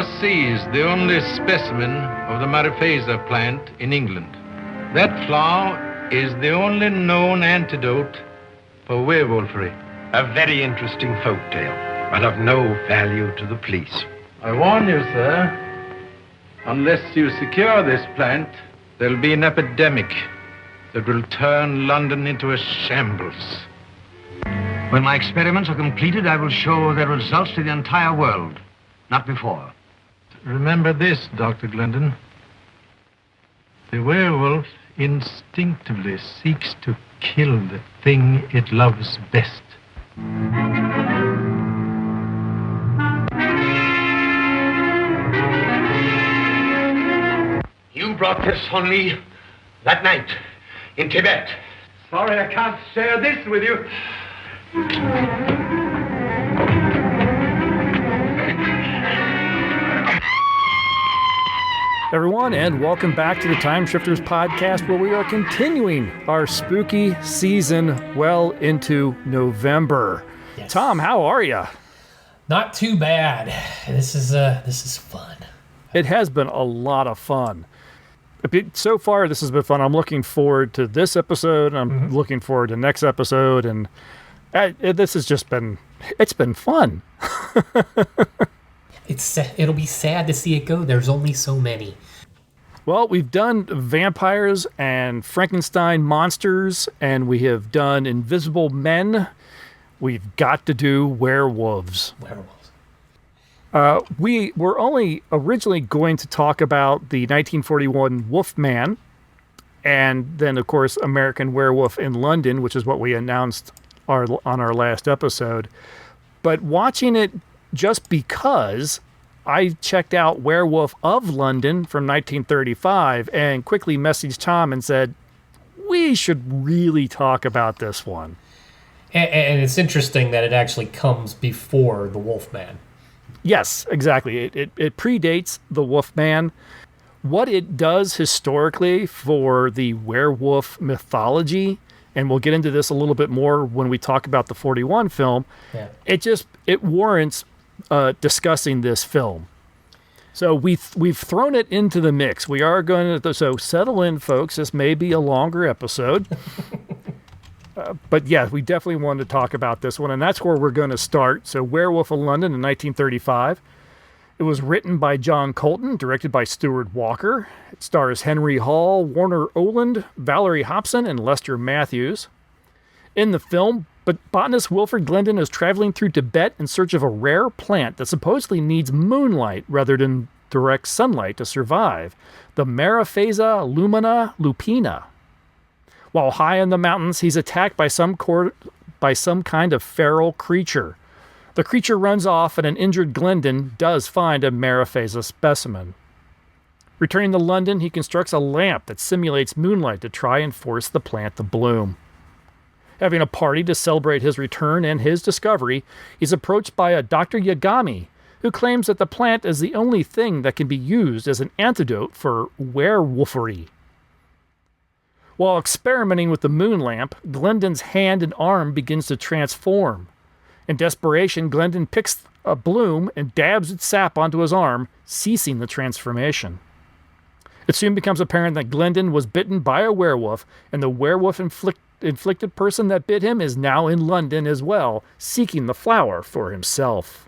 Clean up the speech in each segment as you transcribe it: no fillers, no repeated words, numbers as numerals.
now seized the only specimen of the Mariphasa plant in England. That flower is the only known antidote for werewolfery. A very interesting folk tale, but of no value to the police. I warn you, sir, unless you secure this plant, there'll be an epidemic that will turn London into a shambles. When my experiments are completed, I will show their results to the entire world. Not before. Remember this, Dr. Glendon. The werewolf instinctively seeks to kill the thing it loves best. You brought this on me that night in Tibet. Sorry I can't share this with you. Everyone, and welcome back to the Time Shifters podcast, where we are continuing our spooky season well into November. Yes. Tom, how are you? Not too bad. This is fun. It has been a lot of fun. So far, this has been fun. I'm looking forward to this episode. I'm looking forward to next episode, and this has just been, it's been fun. It'll be sad to see it go. There's only so many. Well, we've done vampires and Frankenstein monsters, and we have done invisible men. We've got to do werewolves. We were only originally going to talk about the 1941 Wolfman, and then, of course, American Werewolf in London, which is what we announced on our last episode. But watching it, just because I checked out Werewolf of London from 1935 and quickly messaged Tom and said, we should really talk about this one. And it's interesting that it actually comes before the Wolfman. Yes, exactly. It predates the Wolfman. What it does historically for the werewolf mythology, and we'll get into this a little bit more when we talk about the 41 film, it warrants discussing this film. So we've thrown it into the mix. We are going to, so settle in, folks. This may be a longer episode. But yeah, we definitely wanted to talk about this one, and that's where we're going to start. So Werewolf of London in 1935. It was written by John Colton, directed by Stuart Walker. It stars Henry Hall, Warner Oland, Valerie Hobson, and Lester Matthews. In the film, botanist Wilfred Glendon is traveling through Tibet in search of a rare plant that supposedly needs moonlight rather than direct sunlight to survive, the Mariphasa lumina lupina. While high in the mountains, he's attacked by some kind of feral creature. The creature runs off, and an injured Glendon does find a Mariphasa specimen. Returning to London, he constructs a lamp that simulates moonlight to try and force the plant to bloom. Having a party to celebrate his return and his discovery, he's approached by a Dr. Yagami, who claims that the plant is the only thing that can be used as an antidote for werewolfery. While experimenting with the moon lamp, Glendon's hand and arm begins to transform. In desperation, Glendon picks a bloom and dabs its sap onto his arm, ceasing the transformation. It soon becomes apparent that Glendon was bitten by a werewolf, and the werewolf inflicted person that bit him is now in London as well, seeking the flower for himself.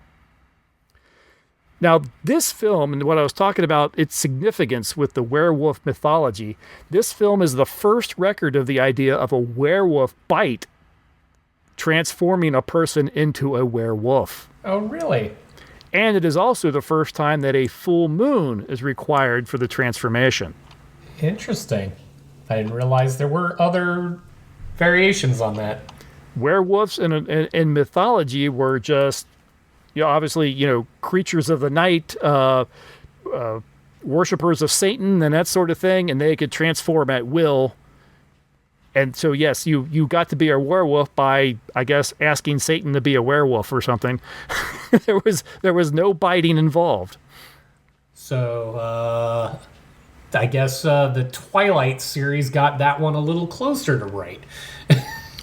Now, this film, and what I was talking about, its significance with the werewolf mythology, this film is the first record of the idea of a werewolf bite transforming a person into a werewolf. Oh, really? And it is also the first time that a full moon is required for the transformation. Interesting. I didn't realize there were other variations on that. Werewolves in mythology were just, obviously, creatures of the night, worshippers of Satan and that sort of thing, and they could transform at will. And so, yes, you got to be a werewolf by, I guess, asking Satan to be a werewolf or something. there was no biting involved. So, I guess the Twilight series got that one a little closer to right.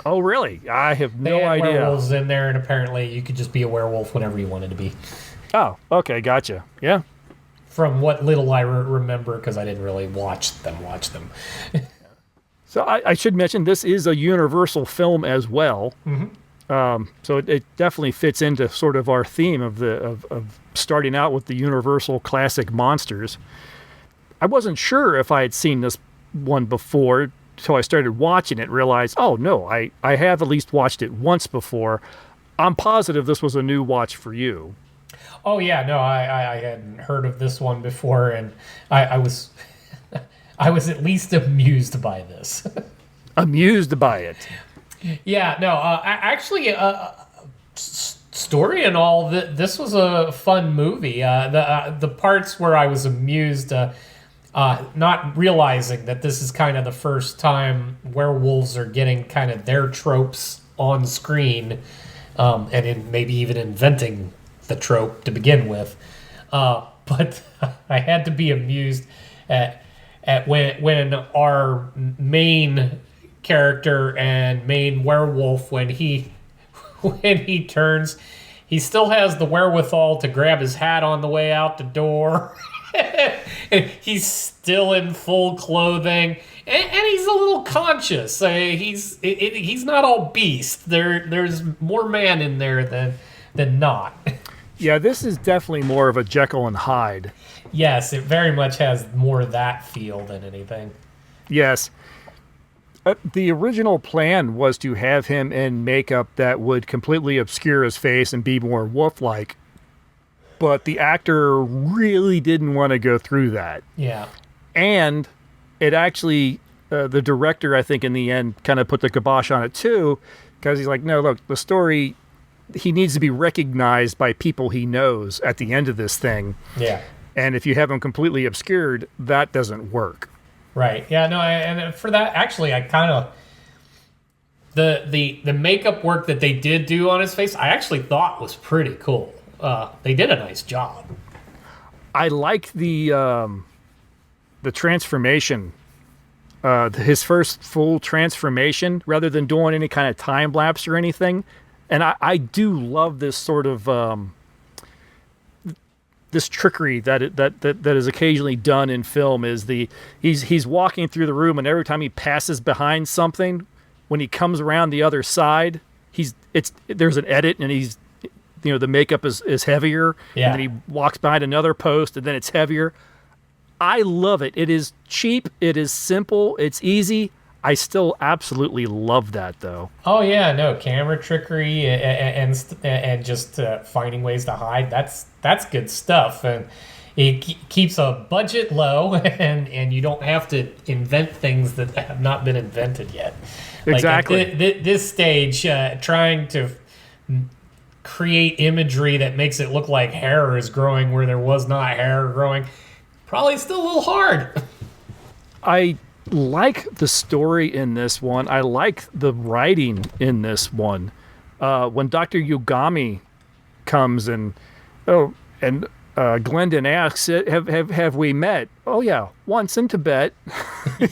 Oh, really? I have no they had idea. Werewolves in there, and apparently you could just be a werewolf whenever you wanted to be. Oh, okay, gotcha. Yeah. from what little I remember, because I didn't really watch them. So I should mention this is a Universal film as well. So it definitely fits into sort of our theme of starting out with the Universal classic monsters. I wasn't sure if I had seen this one before, so I started watching it, realized, oh no, I have at least watched it once before. I'm positive this was a new watch for you. Oh yeah, no, I hadn't heard of this one before, and I was I was at least amused by this. Amused by it. Yeah, no, actually, story and all, this was a fun movie. The parts where I was amused, not realizing that this is kind of the first time werewolves are getting kind of their tropes on screen, and maybe even inventing the trope to begin with. But I had to be amused at when our main character and main werewolf, when he turns, he still has the wherewithal to grab his hat on the way out the door. He's still in full clothing, and he's a little conscious. He's not all beast. There's more man in there than not. Yeah, this is definitely more of a Jekyll and Hyde. Yes, it very much has more of that feel than anything. Yes. The original plan was to have him in makeup that would completely obscure his face and be more wolf-like. But the actor really didn't want to go through that. Yeah. And it actually, the director, I think, in the end, kind of put the kibosh on it too, because he's like, no, look, the story, he needs to be recognized by people he knows at the end of this thing. Yeah. And if you have him completely obscured, that doesn't work. Right. Yeah, no, and for that, actually, I kind of... The makeup work that they did do on his face, I actually thought was pretty cool. They did a nice job. I like the transformation. His first full transformation, rather than doing any kind of time lapse or anything. And I do love this sort of... this trickery that is occasionally done in film is he's walking through the room, and every time he passes behind something, when he comes around the other side, there's an edit, and he's, the makeup is heavier, yeah. And then he walks behind another post, and then it's heavier. I love it. It is cheap, it is simple, it's easy. I still absolutely love that, though. Oh yeah, no, camera trickery and just finding ways to hide. That's good stuff, and it keeps a budget low, and you don't have to invent things that have not been invented yet. Exactly. Like at this stage, trying to create imagery that makes it look like hair is growing where there was not hair growing, probably still a little hard. I like the story in this one. I like the writing in this one. When Dr. Yugami comes and Glendon asks, "Have we met?" "Oh yeah, once in Tibet."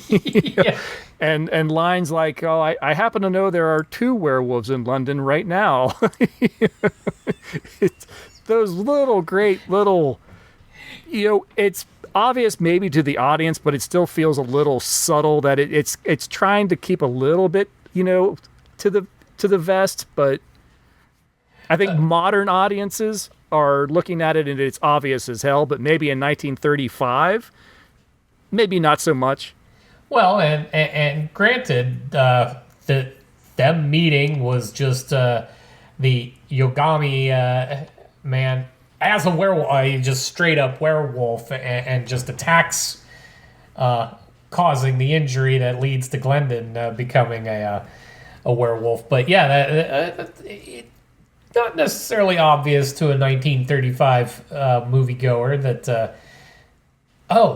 Yeah. And lines like, "Oh, I happen to know there are 2 werewolves in London right now." It's those great little, it's obvious maybe to the audience, but it still feels a little subtle that it's trying to keep a little bit, to the vest, but I think modern audiences are looking at it and it's obvious as hell, but maybe in 1935, maybe not so much. Well, and granted, them meeting was just the Yogami man as a werewolf, just straight up werewolf, and just attacks, causing the injury that leads to Glendon becoming a werewolf. But yeah, not necessarily obvious to a 1935 moviegoer that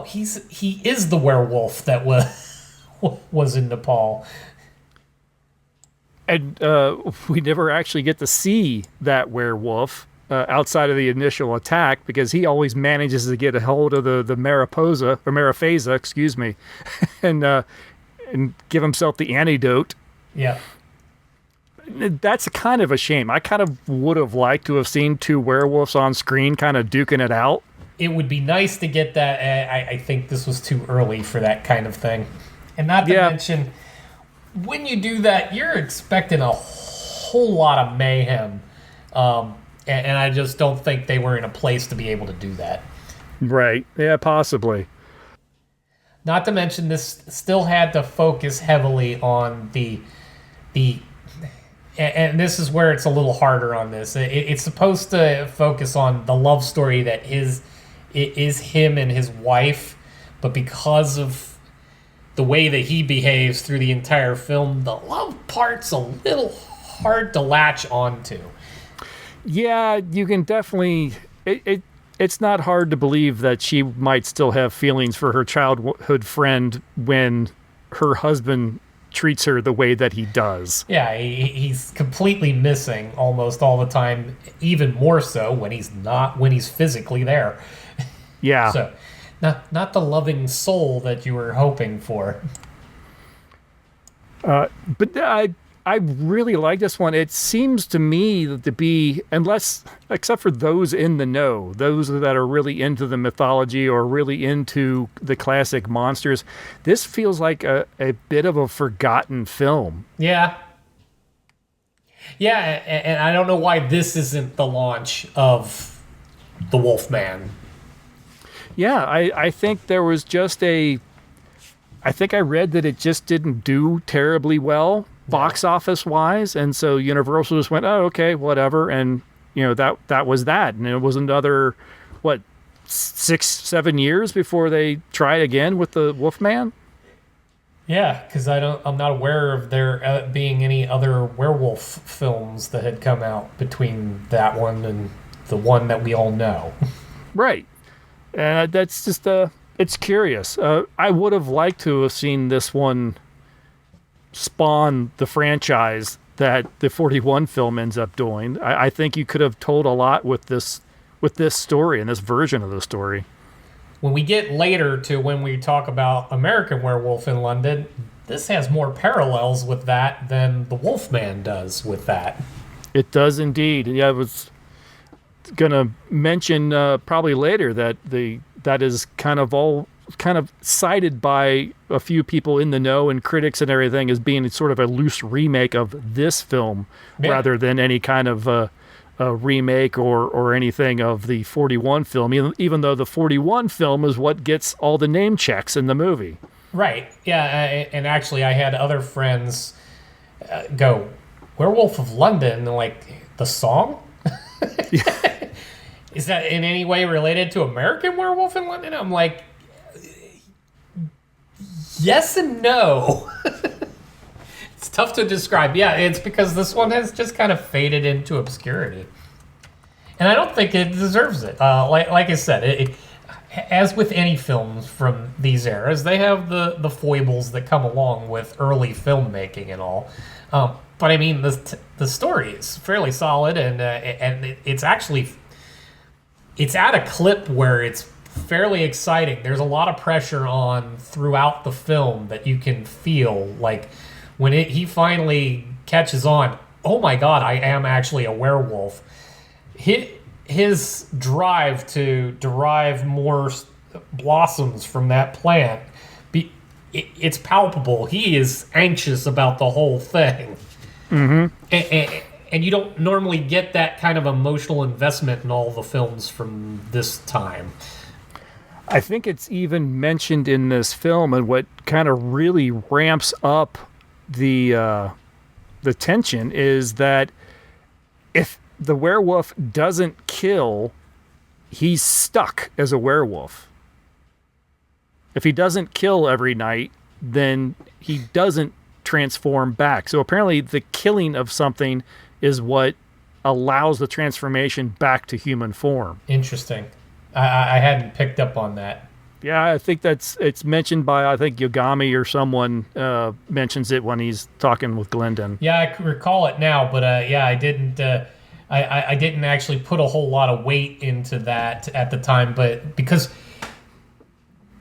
he is the werewolf that was in Nepal. And we never actually get to see that werewolf outside of the initial attack, because he always manages to get a hold of the Mariphasa, excuse me, and give himself the antidote. Yeah. That's kind of a shame. I kind of would have liked to have seen 2 werewolves on screen kind of duking it out. it would be nice to get that. I think this was too early for that kind of thing. And not to mention, when you do that, you're expecting a whole lot of mayhem. And I just don't think they were in a place to be able to do that. Right. Yeah, possibly. Not to mention, this still had to focus heavily on the and this is where it's a little harder on this. It's supposed to focus on the love story that is him and his wife, but because of the way that he behaves through the entire film, the love part's a little hard to latch onto. Yeah, you can definitely... It's not hard to believe that she might still have feelings for her childhood friend when her husband treats her the way that he does. Yeah, he's completely missing almost all the time, even more so when he's physically there. Yeah. So, not the loving soul that you were hoping for. But I really like this one. It seems to me to be, except for those in the know, those that are really into the mythology or really into the classic monsters, this feels like a bit of a forgotten film. Yeah. Yeah, and I don't know why this isn't the launch of the Wolfman. Yeah, I think there was just I think I read that it just didn't do terribly well box office wise, and so Universal just went, oh, okay, whatever, and that was that, and it was another 6-7 years before they tried again with the Wolfman. Yeah, because I'm not aware of there being any other werewolf films that had come out between that one and the one that we all know. Right, and that's just it's curious. I would have liked to have seen this one spawn the franchise that the 41 film ends up doing. I think you could have told a lot with this story and this version of the story. When we get later to when we talk about American Werewolf in London, this has more parallels with that than the Wolfman does with that. It does indeed. Yeah, I was gonna mention probably later that is kind of cited by a few people in the know and critics and everything as being sort of a loose remake of this film, rather than any kind of a remake or anything of the 41 film, even though the 41 film is what gets all the name checks in the movie. Right. Yeah, and actually I had other friends go, Werewolf of London, like, the song? Is that in any way related to American Werewolf in London? I'm like, yes and no. It's tough to describe. Yeah, it's because this one has just kind of faded into obscurity. And I don't think it deserves it. Like I said, as with any films from these eras, they have the foibles that come along with early filmmaking and all. But I mean, the story is fairly solid, and it's actually... It's at a clip where it's fairly exciting. There's a lot of pressure on throughout the film that you can feel. Like, when he finally catches on, oh my god, I am actually a werewolf. His drive to derive more blossoms from that plant, it's palpable. He is anxious about the whole thing. Mm-hmm. And you don't normally get that kind of emotional investment in all the films from this time. I think it's even mentioned in this film, and what kind of really ramps up the tension is that if the werewolf doesn't kill, he's stuck as a werewolf. If he doesn't kill every night, then he doesn't transform back. So apparently the killing of something is what allows the transformation back to human form. Interesting. I hadn't picked up on that. Yeah, I think it's mentioned by, I think, Yogami or someone mentions it when he's talking with Glendon. Yeah, I can recall it now, but I didn't. I didn't actually put a whole lot of weight into that at the time, but because,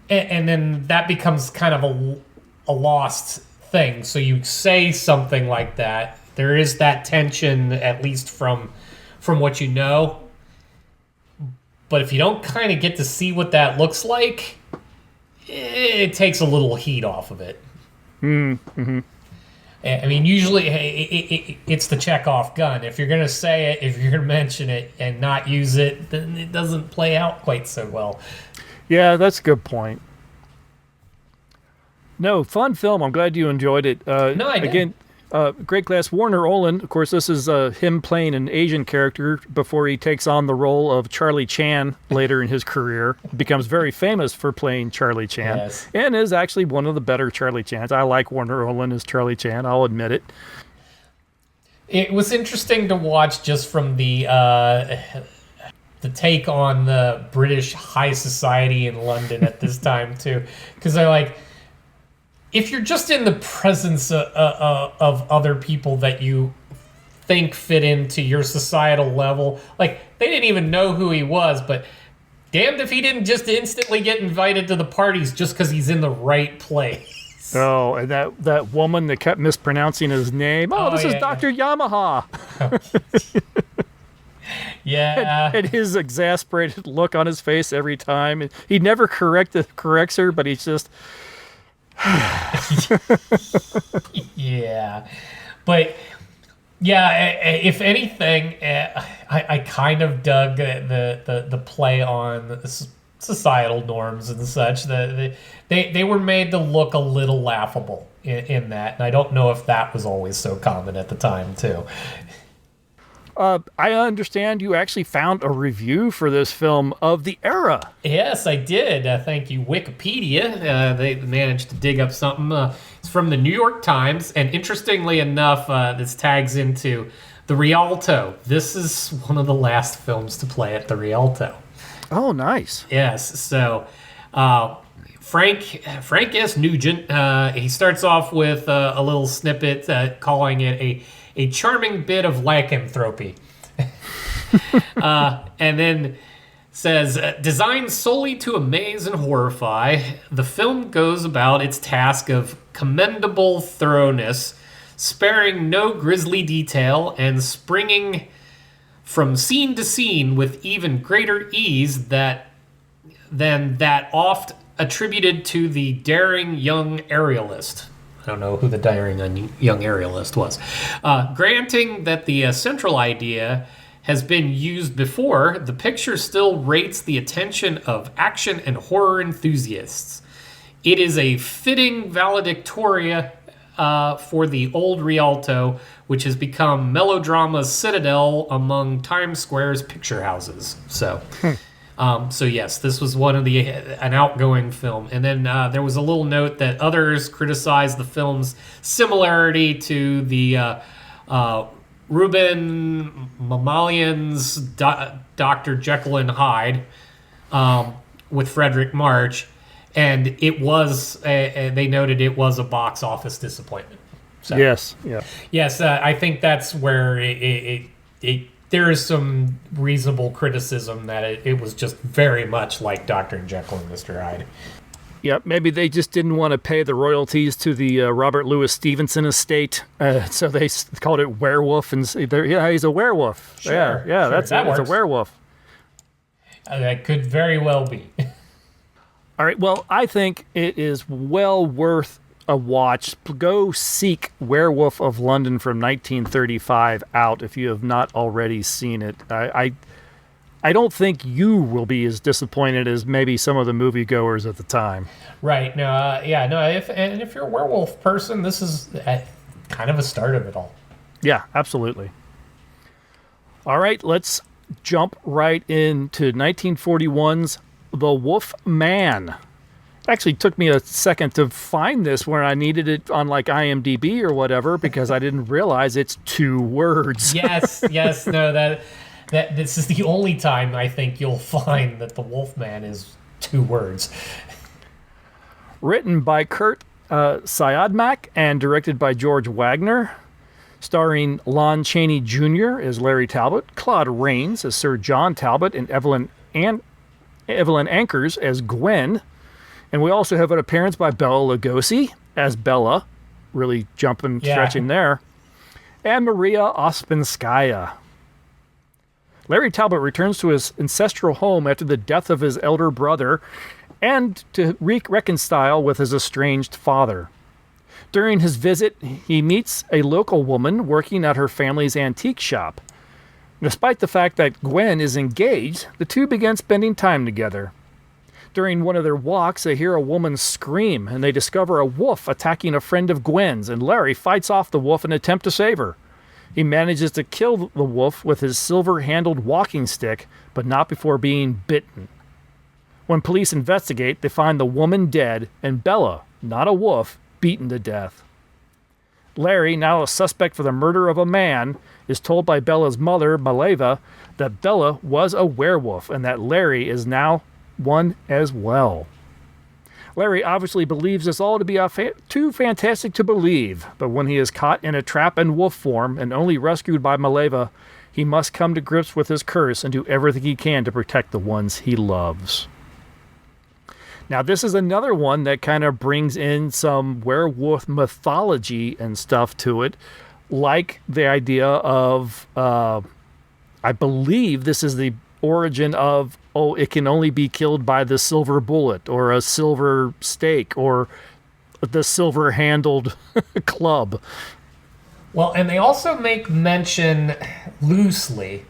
and then that becomes kind of a lost thing. So you say something like that. There is that tension, at least from what you know. But if you don't kind of get to see what that looks like, it takes a little heat off of it. Mm-hmm. I mean, usually it's the Chekhov gun. If you're going to say it, if you're going to mention it and not use it, then it doesn't play out quite so well. Yeah, that's a good point. No, fun film. I'm glad you enjoyed it. No, I did. Again, great class. Warner Olin, of course, this is him playing an Asian character before he takes on the role of Charlie Chan later in his career. Becomes very famous for playing Charlie Chan, Yes. and is actually one of the better Charlie Chans. I like Warner Olin as Charlie Chan, I'll admit it. It was interesting to watch just from the take on the British high society in London at this time, too. Because I like... If you're just in the presence of other people that you think fit into your societal level, like, they didn't even know who he was, but damned if he didn't just instantly get invited to the parties just because he's in the right place. Oh, and that woman that kept mispronouncing his name. Oh, this is Dr. Yamaha. Yeah. And his exasperated look on his face every time. He never corrects her, but he's just... Yeah, but if anything, I kind of dug the play on societal norms and such. They were made to look a little laughable in that, and I don't know if that was always so common at the time too. I understand you actually found a review for this film of the era. Yes, I did. Thank you, Wikipedia. They managed to dig up something. It's from the New York Times, and interestingly enough, this tags into the Rialto. This is one of the last films to play at the Rialto. Oh, nice. Yes, so Frank S. Nugent, he starts off with a little snippet calling it a charming bit of lycanthropy. And then says, designed solely to amaze and horrify, the film goes about its task of commendable thoroughness, sparing no grisly detail and springing from scene to scene with even greater ease than that oft attributed to the daring young aerialist. I don't know who the daring young aerialist was. Granting that the central idea has been used before, the picture still rates the attention of action and horror enthusiasts. It is a fitting valedictoria for the old Rialto, which has become melodrama's citadel among Times Square's picture houses. So yes, this was an outgoing film. And then there was a little note that others criticized the film's similarity to the Ruben Mamalian's Dr. Jekyll and Hyde with Frederick March. And it was, they noted it was a box office disappointment. So, Yes, yeah. Yes, I think that's where there is some reasonable criticism that it was just very much like Dr. Jekyll and Mr. Hyde. Yeah, maybe they just didn't want to pay the royalties to the Robert Louis Stevenson estate, so they called it Werewolf, and he's a werewolf. Sure, yeah, sure, that's a werewolf. That could very well be. All right, well, I think it is well worth a watch. Go seek Werewolf of London from 1935 out if you have not already seen it. I don't think you will be as disappointed as maybe some of the moviegoers at the time. Right. No. If you're a werewolf person, this is kind of a start of it all. Yeah, absolutely. All right, let's jump right into 1941's The Wolf Man. Actually took me a second to find this where I needed it on like IMDb or whatever because I didn't realize it's 2 words. Yes. No. That this is the only time I think you'll find that The Wolfman is 2 words. Written by Kurt Siodmak and directed by George Wagner, starring Lon Chaney Jr. as Larry Talbot, Claude Rains as Sir John Talbot, and Evelyn Ankers as Gwen. And we also have an appearance by Bela Lugosi as Bella, really stretching there, and Maria Ospinskaya. Larry Talbot returns to his ancestral home after the death of his elder brother and to reconcile with his estranged father. During his visit, he meets a local woman working at her family's antique shop. Despite the fact that Gwen is engaged, the two begin spending time together. During one of their walks, they hear a woman scream, and they discover a wolf attacking a friend of Gwen's, and Larry fights off the wolf in an attempt to save her. He manages to kill the wolf with his silver-handled walking stick, but not before being bitten. When police investigate, they find the woman dead, and Bella, not a wolf, beaten to death. Larry, now a suspect for the murder of a man, is told by Bella's mother, Maleva, that Bella was a werewolf, and that Larry is now one as well. Larry obviously believes this all to be too fantastic to believe, but when he is caught in a trap in wolf form and only rescued by Maleva, he must come to grips with his curse and do everything he can to protect the ones he loves. Now, this is another one that kind of brings in some werewolf mythology and stuff to it, like the idea of, I believe this is the origin of, it can only be killed by the silver bullet or a silver stake or the silver-handled club. Well, and they also make mention loosely.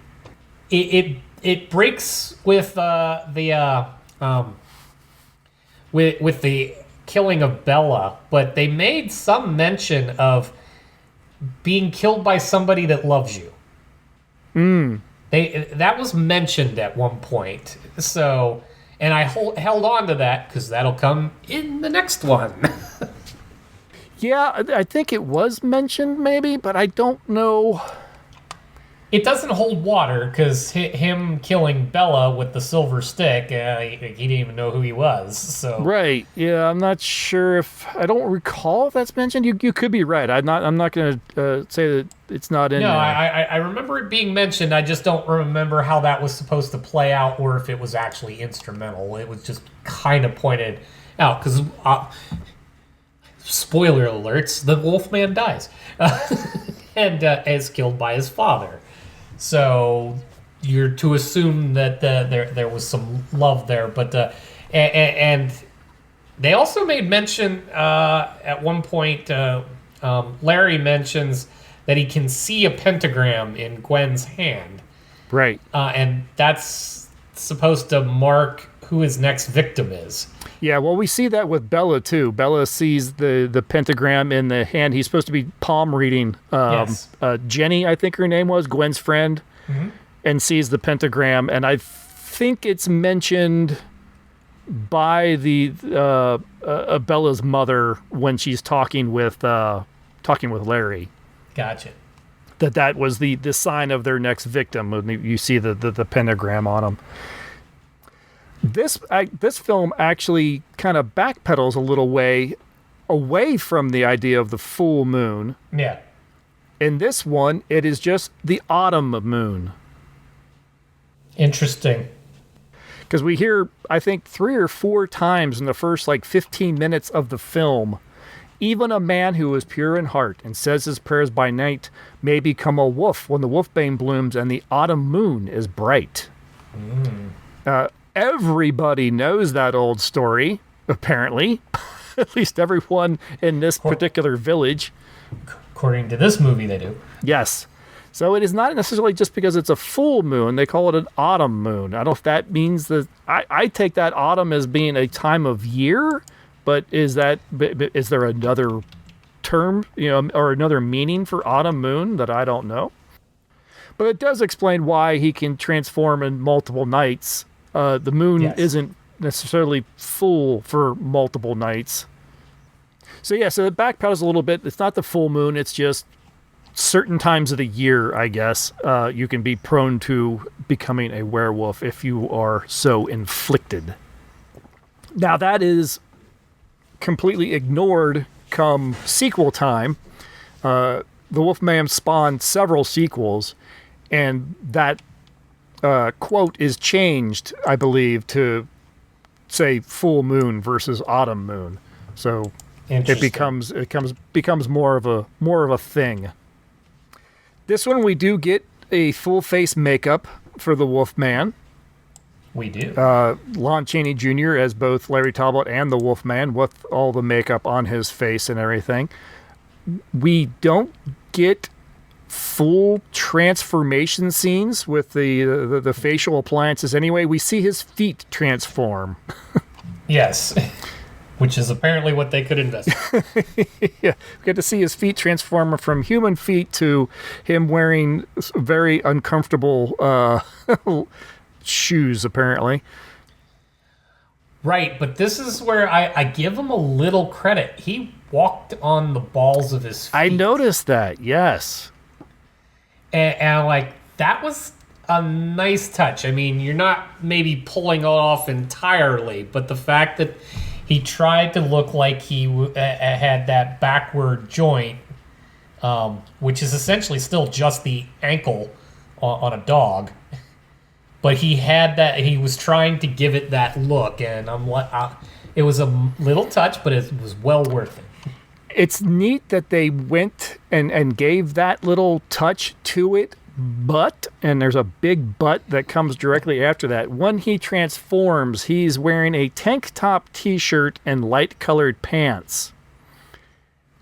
It breaks with with the killing of Bella, but they made some mention of being killed by somebody that loves you. That was mentioned at one point. So, and I held on to that because that'll come in the next one. Yeah, I think it was mentioned maybe, but I don't know. It doesn't hold water because him killing Bella with the silver stick, he didn't even know who he was. So right, yeah, I'm not sure if I don't recall if that's mentioned. You could be right. I'm not going to say that it's not in. No, there. I remember it being mentioned. I just don't remember how that was supposed to play out, or if it was actually instrumental. It was just kind of pointed out because. Spoiler alerts: the Wolfman dies, and is killed by his father. So you're to assume that there was some love there, but and they also made mention at one point. Larry mentions that he can see a pentagram in Gwen's hand, right? And that's supposed to mark who his next victim is. Yeah, well, we see that with Bella too. Bella sees the pentagram in the hand. He's supposed to be palm reading. Yes. Jenny, I think her name was, Gwen's friend, and sees the pentagram. And I think it's mentioned by the Bella's mother when she's talking with Larry. Gotcha. That was the sign of their next victim. When you see the pentagram on him. This film actually kind of backpedals a little way away from the idea of the full moon. Yeah. In this one, it is just the autumn moon. Interesting. Because we hear, I think, 3 or 4 times in the first 15 minutes of the film, even a man who is pure in heart and says his prayers by night may become a wolf when the wolfbane blooms and the autumn moon is bright. Everybody knows that old story, apparently. At least everyone in this particular village. According to this movie, they do. Yes. So it is not necessarily just because it's a full moon. They call it an autumn moon. I don't know if that means that... I take that autumn as being a time of year, but is there another term, or another meaning for autumn moon that I don't know? But it does explain why he can transform in multiple nights. The moon isn't necessarily full for multiple nights. So it backpedals a little bit. It's not the full moon. It's just certain times of the year, I guess, you can be prone to becoming a werewolf if you are so inflicted. Now, that is completely ignored come sequel time. The Wolfman spawned several sequels, and that quote is changed, I believe, to say full moon versus autumn moon. So it becomes more of a thing. This one we do get a full face makeup for the Wolfman. We do. Lon Chaney Jr. as both Larry Talbot and the Wolfman with all the makeup on his face and everything. We don't get full transformation scenes with the facial appliances anyway. We see his feet transform. Yes. Which is apparently what they could invest in. Yeah, we get to see his feet transform from human feet to him wearing very uncomfortable shoes, apparently. Right, but this is where I give him a little credit. He walked on the balls of his feet. I noticed that, yes. And like, that was a nice touch. I mean, you're not maybe pulling it off entirely, but the fact that he tried to look like he had that backward joint, which is essentially still just the ankle on a dog. But he had that. He was trying to give it that look, and it was a little touch, but it was well worth it. It's neat that they went and gave that little touch to it, but, and there's a big but that comes directly after that. When he transforms, he's wearing a tank top t-shirt and light-colored pants.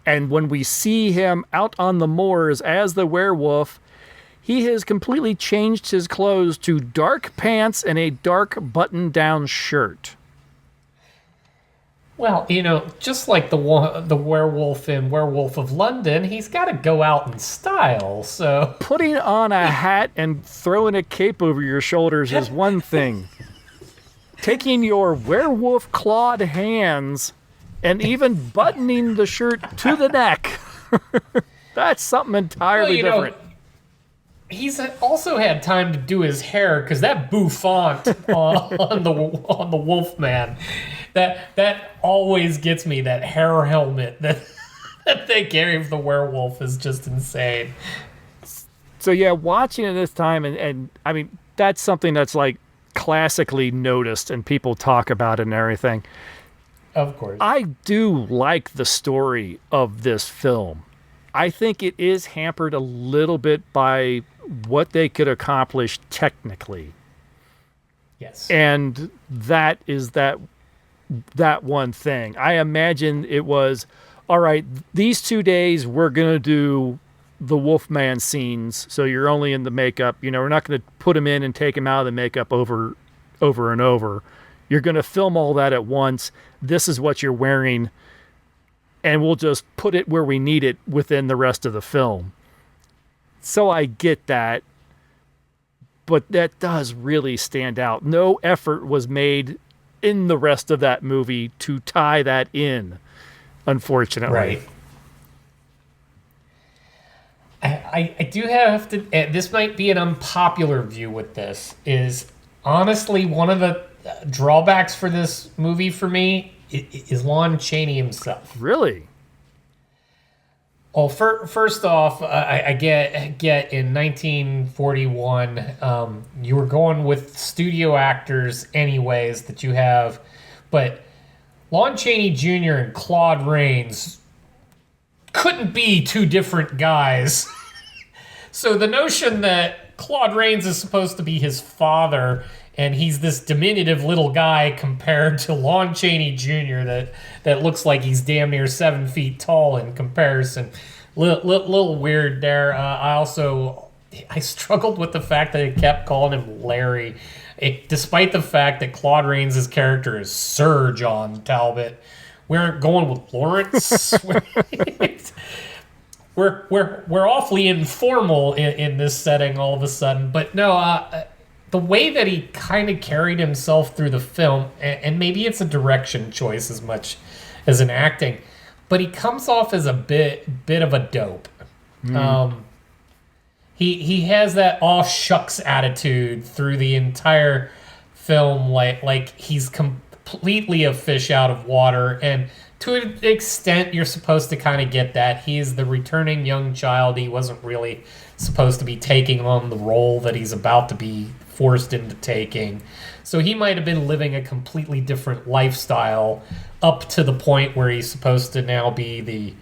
And when we see him out on the moors as the werewolf, he has completely changed his clothes to dark pants and a dark button-down shirt. Well, you know, just like the werewolf in Werewolf of London, he's got to go out in style, so... Putting on a hat and throwing a cape over your shoulders is one thing. Taking your werewolf-clawed hands and even buttoning the shirt to the neck, that's something entirely different. He's also had time to do his hair, because that bouffant on the Wolfman, that always gets me. That hair helmet that they gave the werewolf is just insane. So yeah, watching it this time, and I mean, that's something that's like classically noticed and people talk about it and everything. Of course. I do like the story of this film. I think it is hampered a little bit by what they could accomplish technically. Yes. And that is that one thing. I imagine it was, all right, these 2 days we're going to do the Wolfman scenes, so you're only in the makeup. You know, we're not going to put him in and take him out of the makeup over and over. You're going to film all that at once. This is what you're wearing, and we'll just put it where we need it within the rest of the film. So I get that, but that does really stand out. No effort was made in the rest of that movie to tie that in, unfortunately. Right. I do have to... This might be an unpopular view with this, is honestly one of the drawbacks for this movie for me is Lon Chaney himself. Really? Well, first off, I get in 1941, you were going with studio actors anyways that you have, but Lon Chaney Jr. and Claude Rains couldn't be two different guys. So the notion that Claude Rains is supposed to be his father and he's this diminutive little guy compared to Lon Chaney Jr. that looks like he's damn near 7 feet tall in comparison. Little weird there. I struggled with the fact that it kept calling him Larry, despite the fact that Claude Rains' character is Sir John Talbot. We aren't going with Lawrence. we're awfully informal in this setting all of a sudden. But no, the way that he kind of carried himself through the film, and maybe it's a direction choice as much as an acting, but he comes off as a bit of a dope. He has that aw shucks attitude through the entire film, like he's completely a fish out of water, and to an extent you're supposed to kind of get that. He's the returning young child. He wasn't really supposed to be taking on the role that he's about to be forced into taking. So he might have been living a completely different lifestyle up to the point where he's supposed to now be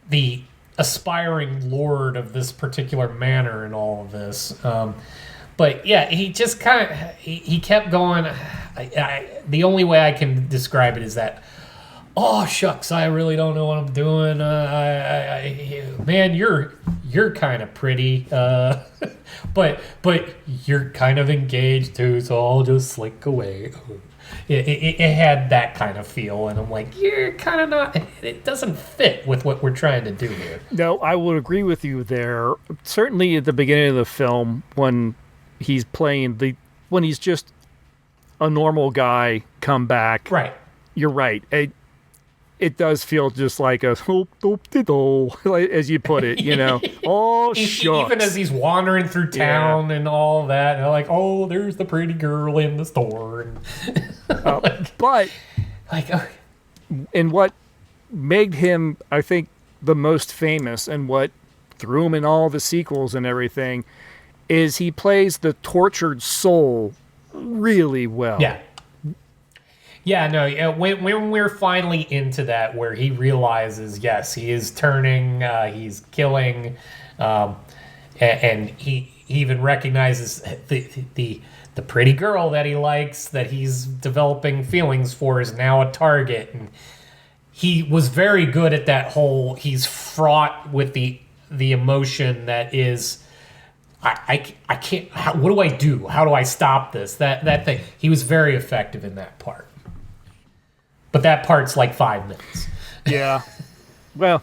the aspiring lord of this particular manor and all of this. But yeah, he just kind of he kept going. The only way I can describe it is that, oh shucks, I really don't know what I'm doing. Man, you're kind of pretty, but you're kind of engaged too, so I'll just slink away. It had that kind of feel, and I'm like, you're kind of not. It doesn't fit with what we're trying to do here. No, I would agree with you there. Certainly at the beginning of the film, when he's playing when he's just a normal guy come back. Right. You're right. It does feel just like a as you put it, you know. Oh, shucks. Even as he's wandering through town and all that, and like, oh, there's the pretty girl in the store. And but and what made him, I think, the most famous, and what threw him in all the sequels and everything, is he plays the tortured soul really well. Yeah. Yeah, no, when we're finally into that, where he realizes, yes, he is turning, he's killing, and he even recognizes the pretty girl that he likes, that he's developing feelings for, is now a target. And he was very good at that whole, he's fraught with the emotion that is, I can't, what do I do? How do I stop this? That thing. He was very effective in that part. But that part's like 5 minutes. Yeah. Well,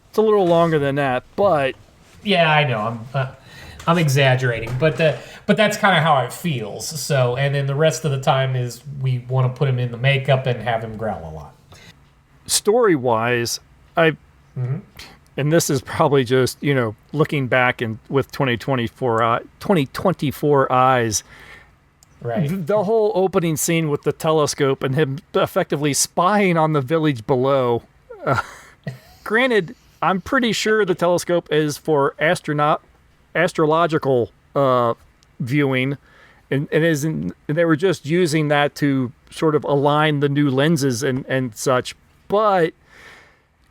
it's a little longer than that, but yeah, I know. I'm exaggerating, but that's kind of how it feels. So, and then the rest of the time is we want to put him in the makeup and have him growl a lot. Story-wise, and this is probably just, looking back and with 2024 eyes. Right. The whole opening scene with the telescope and him effectively spying on the village below. Granted, I'm pretty sure the telescope is for astrological viewing, and they were just using that to sort of align the new lenses and such. But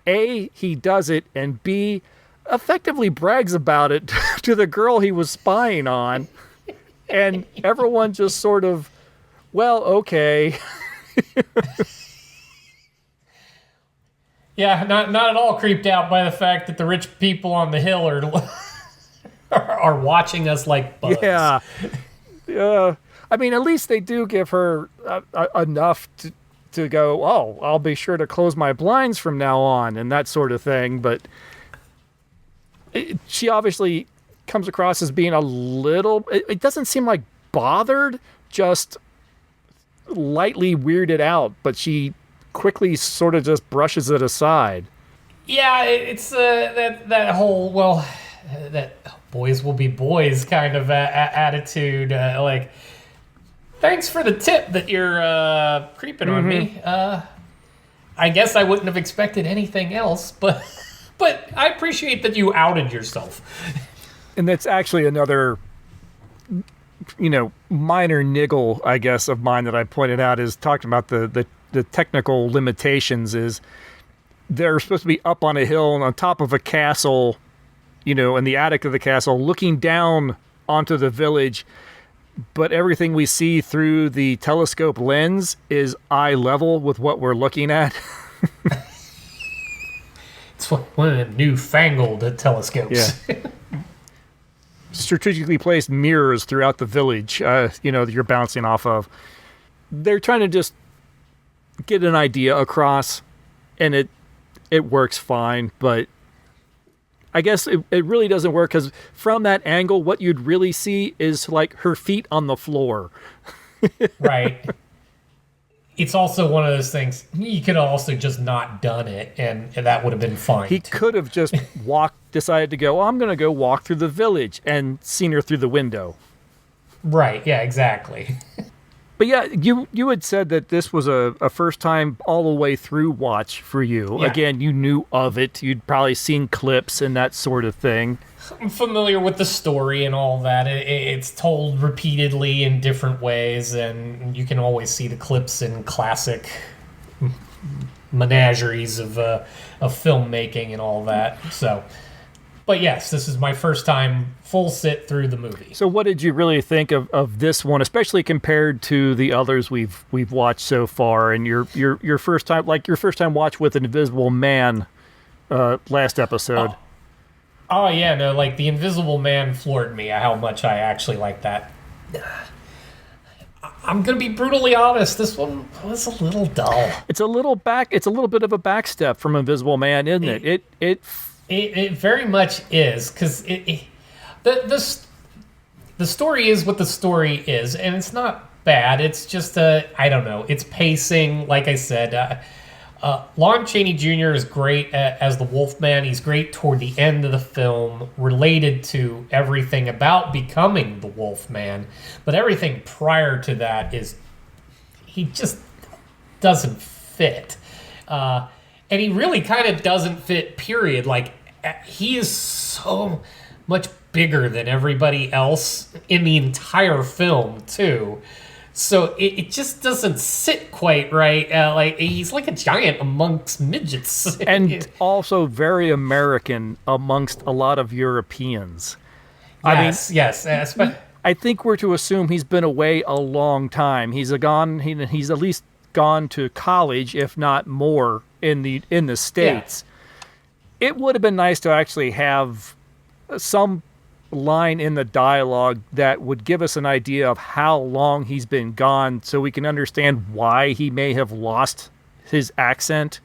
A, he does it, and B, effectively brags about it to the girl he was spying on. And everyone just sort of, well, okay. Yeah, not at all creeped out by the fact that the rich people on the hill are watching us like bugs. Yeah. I mean, at least they do give her enough to go, oh, I'll be sure to close my blinds from now on, and that sort of thing. But she obviously comes across as being a little, it doesn't seem like bothered, just lightly weirded out, but she quickly sort of just brushes it aside. Yeah, it's that whole, well, that boys will be boys kind of attitude. Like, thanks for the tip that you're creeping on me. I guess I wouldn't have expected anything else, but I appreciate that you outed yourself. And that's actually another, minor niggle, I guess, of mine that I pointed out, is talking about the technical limitations. Is they're supposed to be up on a hill and on top of a castle, in the attic of the castle, looking down onto the village. But everything we see through the telescope lens is eye level with what we're looking at. It's one of the newfangled telescopes. Yeah. Strategically placed mirrors throughout the village, you're bouncing off of. They're trying to just get an idea across, and it works fine, but I guess it really doesn't work, because from that angle, what you'd really see is like her feet on the floor. Right. It's also one of those things, you could have also just not done it, and that would have been fine. He could have just decided to go, I'm going to go walk through the village, and seen her through the window. Right, yeah, exactly. But yeah, you had said that this was a first time all the way through watch for you. Yeah. Again, you knew of it. You'd probably seen clips and that sort of thing. I'm familiar with the story and all that. It's told repeatedly in different ways, and you can always see the clips in classic menageries of filmmaking and all that. So, But yes, this is my first time full sit through the movie. So what did you really think of this one, especially compared to the others we've watched so far, and your first time watch with an Invisible Man last episode? Oh yeah, no, like the Invisible Man floored me how much I actually like that. I'm gonna be brutally honest. This one was a little dull. It's a little bit of a backstep from Invisible Man, isn't it? It very much is, because the story is what the story is, and it's not bad. It's just I don't know. It's pacing, like I said. Lon Chaney Jr. is great as the Wolfman. He's great toward the end of the film, related to everything about becoming the Wolfman. But everything prior to that he just doesn't fit. And he really kind of doesn't fit, period. Like, he is so much bigger than everybody else in the entire film, too. So it just doesn't sit quite right. Like, he's like a giant amongst midgets. And also very American amongst a lot of Europeans. Yes. I think we're to assume he's been away a long time. He's at least gone to college, if not more, in the States. Yeah. It would have been nice to actually have some line in the dialogue that would give us an idea of how long he's been gone, so we can understand why he may have lost his accent.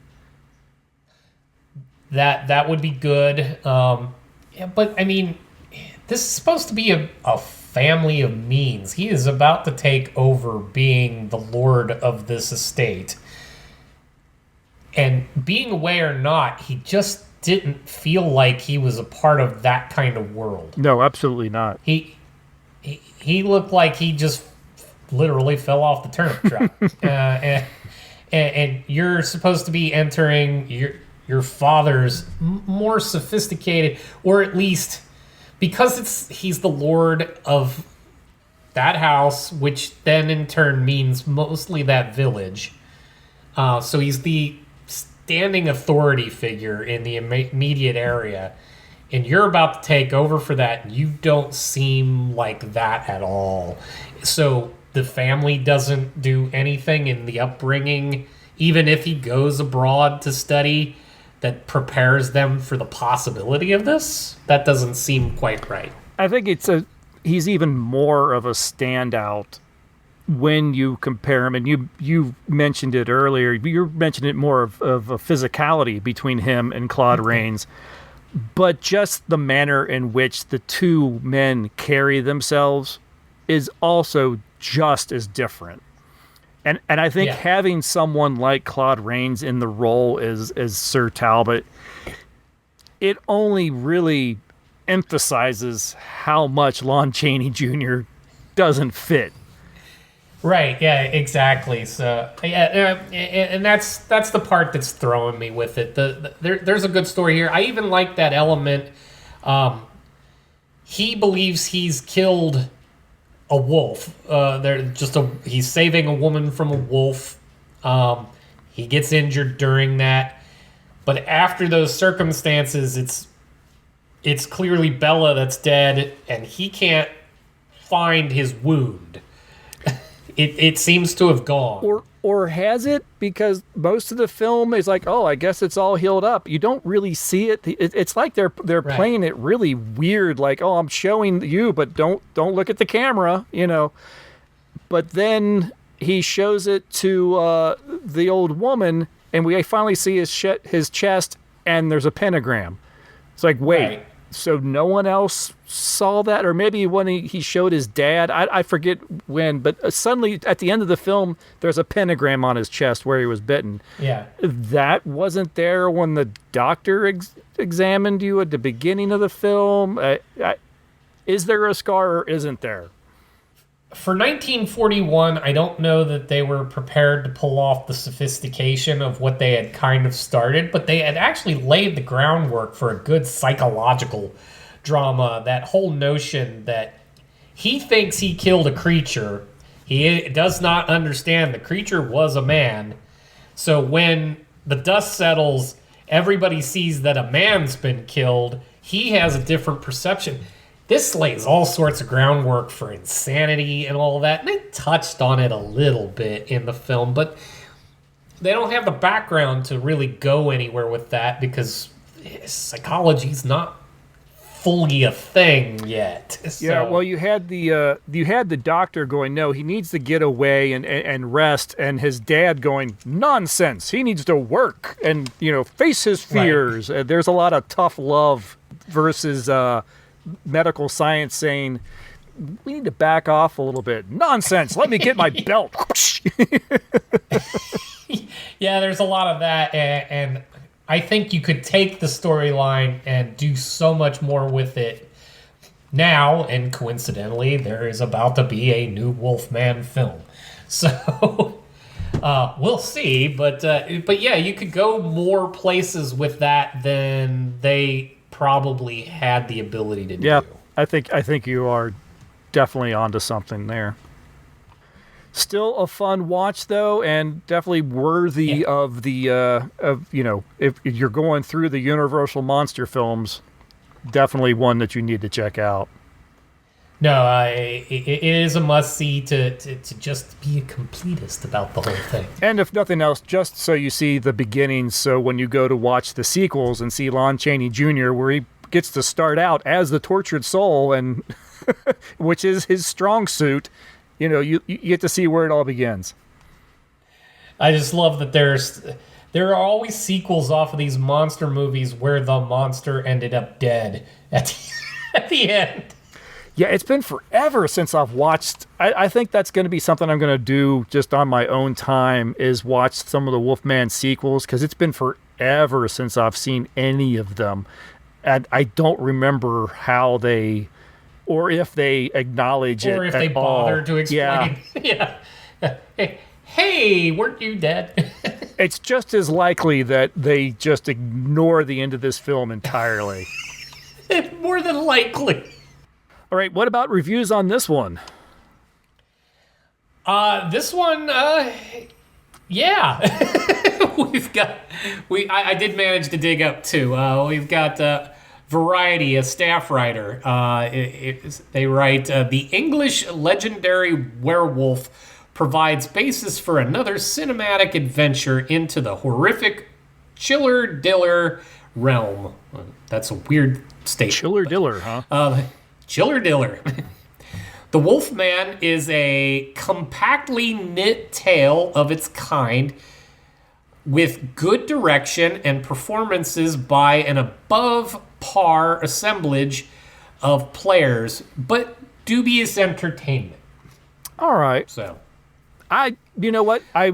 That would be good. But I mean, this is supposed to be a family of means. He is about to take over being the lord of this estate. And being away or not, he just didn't feel like he was a part of that kind of world. No, absolutely not. He looked like he just literally fell off the turnip truck. And you're supposed to be entering your father's more sophisticated, or at least because he's the lord of that house, which then in turn means mostly that village. So he's the standing authority figure in the immediate area, and you're about to take over for that, and you don't seem like that at all. So the family doesn't do anything in the upbringing, even if he goes abroad to study, that prepares them for the possibility of this. That doesn't seem quite right. I think he's even more of a standout when you compare him, and you mentioned it earlier. You mentioned it more of a physicality between him and Claude Rains, but just the manner in which the two men carry themselves is also just as different. And I think having someone like Claude Rains in the role as Sir Talbot, it only really emphasizes how much Lon Chaney Jr. doesn't fit. Right, yeah, exactly. So, and that's the part that's throwing me with it. There's a good story here. I even like that element. He believes he's killed a wolf. He's saving a woman from a wolf. He gets injured during that, but after those circumstances, it's clearly Bella that's dead, and he can't find his wound. It seems to have gone. Or has it? Because most of the film is like, oh, I guess it's all healed up. You don't really see it. It's like they're playing it really weird, like, oh, I'm showing you, but don't look at the camera, you know. But then he shows it to the old woman, and we finally see his chest, and there's a pentagram. It's like, wait. Right. So no one else saw that? Or maybe when he showed his dad, I forget when, but suddenly at the end of the film, there's a pentagram on his chest where he was bitten. Yeah. That wasn't there when the doctor examined you at the beginning of the film. Is there a scar or isn't there? For 1941, I don't know that they were prepared to pull off the sophistication of what they had kind of started, but they had actually laid the groundwork for a good psychological drama. That whole notion that he thinks he killed a creature, he does not understand the creature was a man. So when the dust settles, everybody sees that a man's been killed. he has a different perception. This lays all sorts of groundwork for insanity and all that, and they touched on it a little bit in the film, but they don't have the background to really go anywhere with that because psychology's not fully a thing yet. So. Yeah, well, you had the doctor going, no, he needs to get away and rest, and his dad going, nonsense, he needs to work and face his fears. Right. There's a lot of tough love versus medical science saying we need to back off a little bit. Nonsense, let me get my belt. Yeah, there's a lot of that, and I think you could take the storyline and do so much more with it now, and coincidentally, there is about to be a new Wolfman film. So, we'll see, but yeah, you could go more places with that than they probably had the ability to do. Yeah, I think you are definitely onto something there. Still a fun watch, though, and definitely worthy of the, if you're going through the Universal Monster films, definitely one that you need to check out. No, it is a must-see to just be a completist about the whole thing. And if nothing else, just so you see the beginnings, so when you go to watch the sequels and see Lon Chaney Jr., where he gets to start out as the tortured soul, and which is his strong suit, you get to see where it all begins. I just love that there are always sequels off of these monster movies where the monster ended up dead at the end. Yeah, it's been forever since I've watched. I think that's going to be something I'm going to do just on my own time, is watch some of the Wolfman sequels, because it's been forever since I've seen any of them. And I don't remember how they, or if they acknowledge it at all. Or if they bother to explain. Yeah. Hey, weren't you dead? It's just as likely that they just ignore the end of this film entirely. More than likely. All right, what about reviews on this one? This one, yeah. I did manage to dig up two. We've got Variety, a staff writer. They write, the English legendary werewolf provides basis for another cinematic adventure into the horrific Chiller Diller realm. That's a weird statement. Chiller Diller, huh? Chiller Diller. The Wolfman is a compactly knit tale of its kind, with good direction and performances by an above-par assemblage of players, but dubious entertainment. All right. So, you know what? I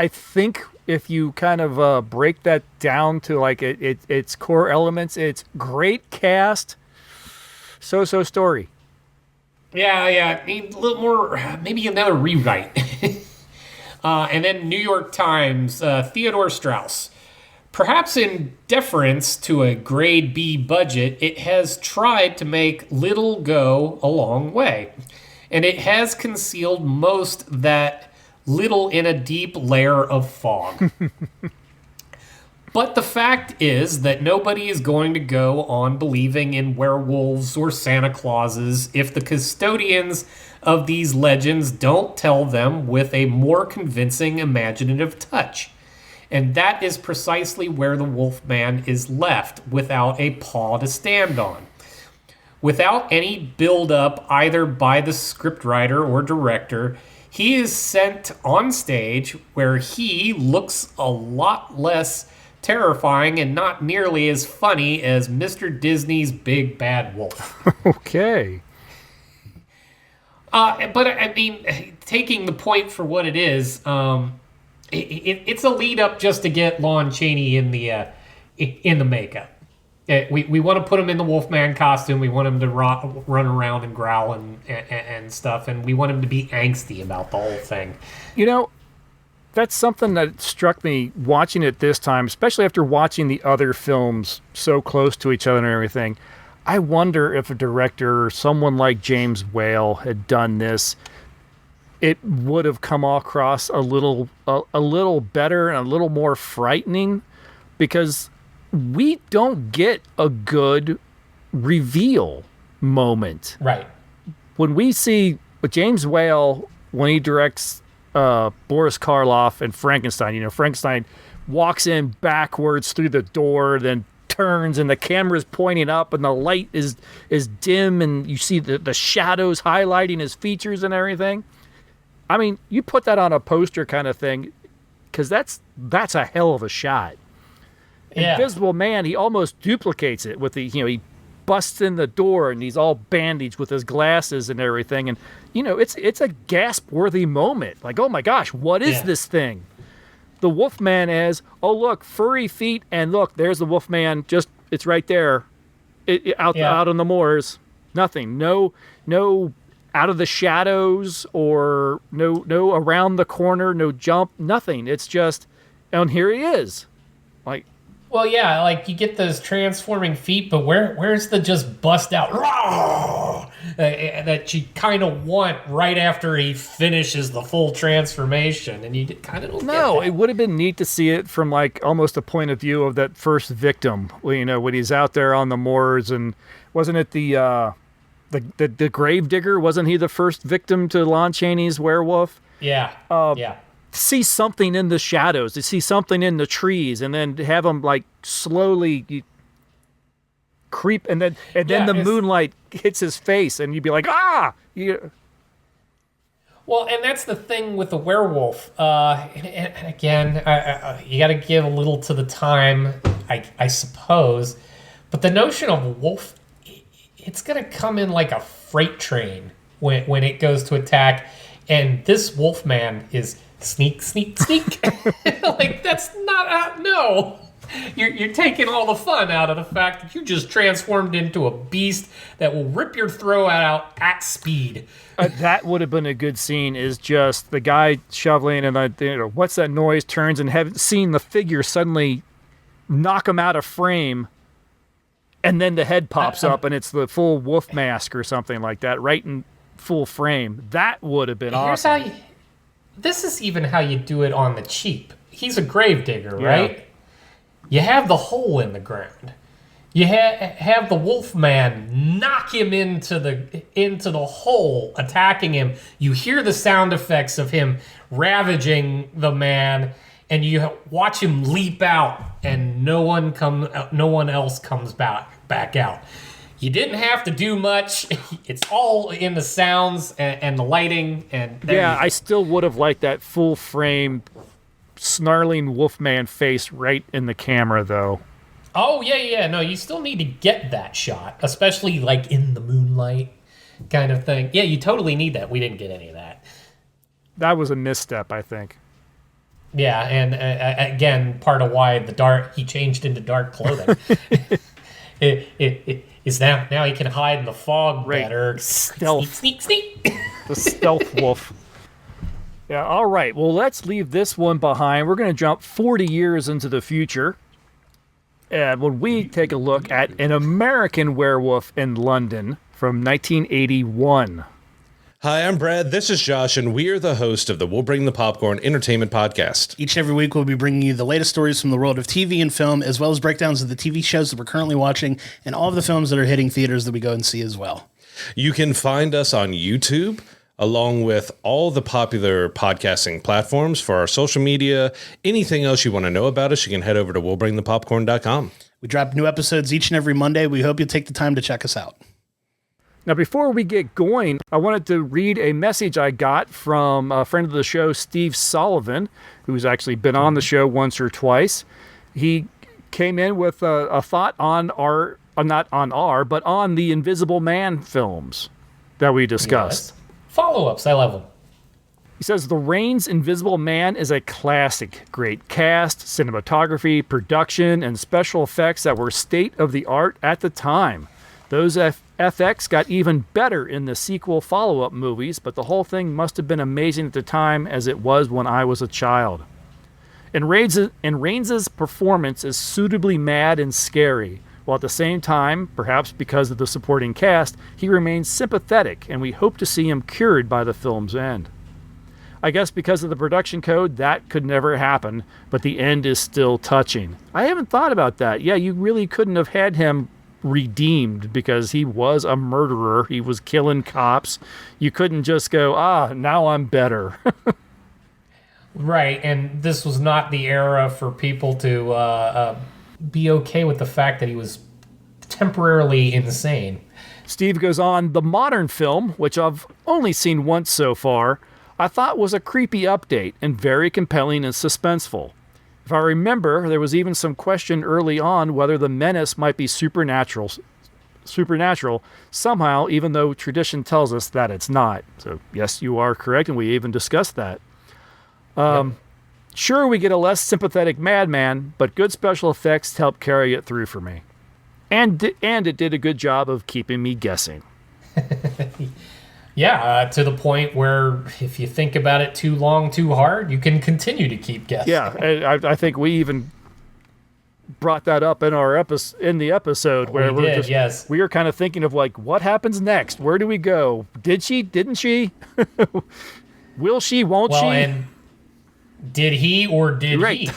think if you kind of break that down to like its core elements, it's great cast, so-so story. Yeah. Need a little more, maybe another rewrite. And then New York Times, Theodore Strauss. Perhaps in deference to a grade B budget, it has tried to make little go a long way. And it has concealed most that little in a deep layer of fog. But the fact is that nobody is going to go on believing in werewolves or Santa Clauses if the custodians of these legends don't tell them with a more convincing imaginative touch. And that is precisely where the Wolfman is left, without a paw to stand on. Without any build-up either by the scriptwriter or director, he is sent on stage where he looks a lot less terrifying and not nearly as funny as Mr. Disney's Big Bad Wolf. Okay. But I mean, taking the point for what it is, it's a lead up just to get Lon Chaney in the makeup. We want to put him in the Wolfman costume. We want him to run around and growl and stuff, and we want him to be angsty about the whole thing. You know, that's something that struck me watching it this time, especially after watching the other films so close to each other and everything. I wonder if a director, someone like James Whale, had done this, it would have come across a little better and a little more frightening, because we don't get a good reveal moment. Right. When we see James Whale, when he directs Boris Karloff and Frankenstein, Frankenstein walks in backwards through the door, then turns and the camera's pointing up and the light is dim and you see the shadows highlighting his features and everything. I mean, you put that on a poster kind of thing, because that's a hell of a shot. Yeah. Invisible Man, he almost duplicates it with he busts in the door and he's all bandaged with his glasses and everything, and it's a gasp-worthy moment. Like, oh my gosh, what is this thing? The Wolfman is, oh look, furry feet, and look, there's the Wolfman. It's right there, out on the moors. Nothing, no out of the shadows or no around the corner, no jump, nothing. It's just, and here he is, like. Well, yeah, like you get those transforming feet, but where's the just bust out that you kind of want right after he finishes the full transformation, and you kind of don't get that. It would have been neat to see it from like almost a point of view of that first victim, when he's out there on the moors, and wasn't it the grave digger? Wasn't he the first victim to Lon Chaney's Werewolf? Yeah, yeah. See something in the shadows, to see something in the trees, and then have him like slowly creep, and then the moonlight hits his face, and you'd be like, ah! Well, and that's the thing with the werewolf. And again, you got to give a little to the time, I suppose. But the notion of a wolf, it's going to come in like a freight train when it goes to attack, and this Wolfman is sneak, sneak, sneak. Like, that's not no. You're taking all the fun out of the fact that you just transformed into a beast that will rip your throat out at speed. That would have been a good scene, is just the guy shoveling and what's that noise, turns, and haven't seen the figure suddenly knock him out of frame, and then the head pops up and it's the full wolf mask or something like that, right in full frame. That would have been awesome. This is even how you do it on the cheap. He's a gravedigger, right? You have the hole in the ground. You have the Wolfman knock him into the hole, attacking him. You hear the sound effects of him ravaging the man, and you watch him leap out, and no one else comes back out. You didn't have to do much. It's all in the sounds and the lighting. And yeah, I still would have liked that full frame snarling Wolfman face right in the camera, though. Oh, yeah. No, you still need to get that shot, especially like in the moonlight kind of thing. Yeah, you totally need that. We didn't get any of that. That was a misstep, I think. Yeah, and again, part of why he changed into dark clothing. It is now he can hide in the fog better. Stealth. Sneak. The stealth wolf. Yeah, all right. Well, let's leave this one behind. We're going to jump 40 years into the future. And when we take a look at an American werewolf in London from 1981. Hi, I'm Brad. This is Josh, and we are the host of the We'll Bring the Popcorn Entertainment Podcast. Each and every week, we'll be bringing you the latest stories from the world of TV and film, as well as breakdowns of the TV shows that we're currently watching and all of the films that are hitting theaters that we go and see as well. You can find us on YouTube, along with all the popular podcasting platforms. For our social media, anything else you want to know about us, you can head over to willbringthepopcorn.com. We drop new episodes each and every Monday. We hope you'll take the time to check us out. Now, before we get going, I wanted to read a message I got from a friend of the show, Steve Sullivan, who's actually been on the show once or twice. He came in with a thought on not on but on the Invisible Man films that we discussed. Yes. Follow-ups, I love them. He says, The Rain's Invisible Man is a classic. Great cast, cinematography, production, and special effects that were state-of-the-art at the time. Those FX got even better in the sequel follow-up movies, but the whole thing must have been amazing at the time as it was when I was a child. And Rains' performance is suitably mad and scary, while at the same time, perhaps because of the supporting cast, he remains sympathetic, and we hope to see him cured by the film's end. I guess because of the production code, that could never happen, but the end is still touching. I haven't thought about that. Yeah, you really couldn't have had him redeemed because he was a murderer. He was killing cops. You couldn't just go, now I'm better. Right, and this was not the era for people to be okay with the fact that he was temporarily insane. Steve goes on, the modern film, which I've only seen once so far, I thought was a creepy update and very compelling and suspenseful. If I remember, there was even some question early on whether the menace might be supernatural somehow, even though tradition tells us that it's not. So yes, you are correct, and we even discussed that. Sure, we get a less sympathetic madman, but good special effects help carry it through for me. And it did a good job of keeping me guessing. Yeah, to the point where if you think about it too long, too hard, you can continue to keep guessing. Yeah, I think we even brought that up in the episode where we were kind of thinking of like, what happens next? Where do we go? Did she? Didn't she? Will she? Won't she? And did he or did he?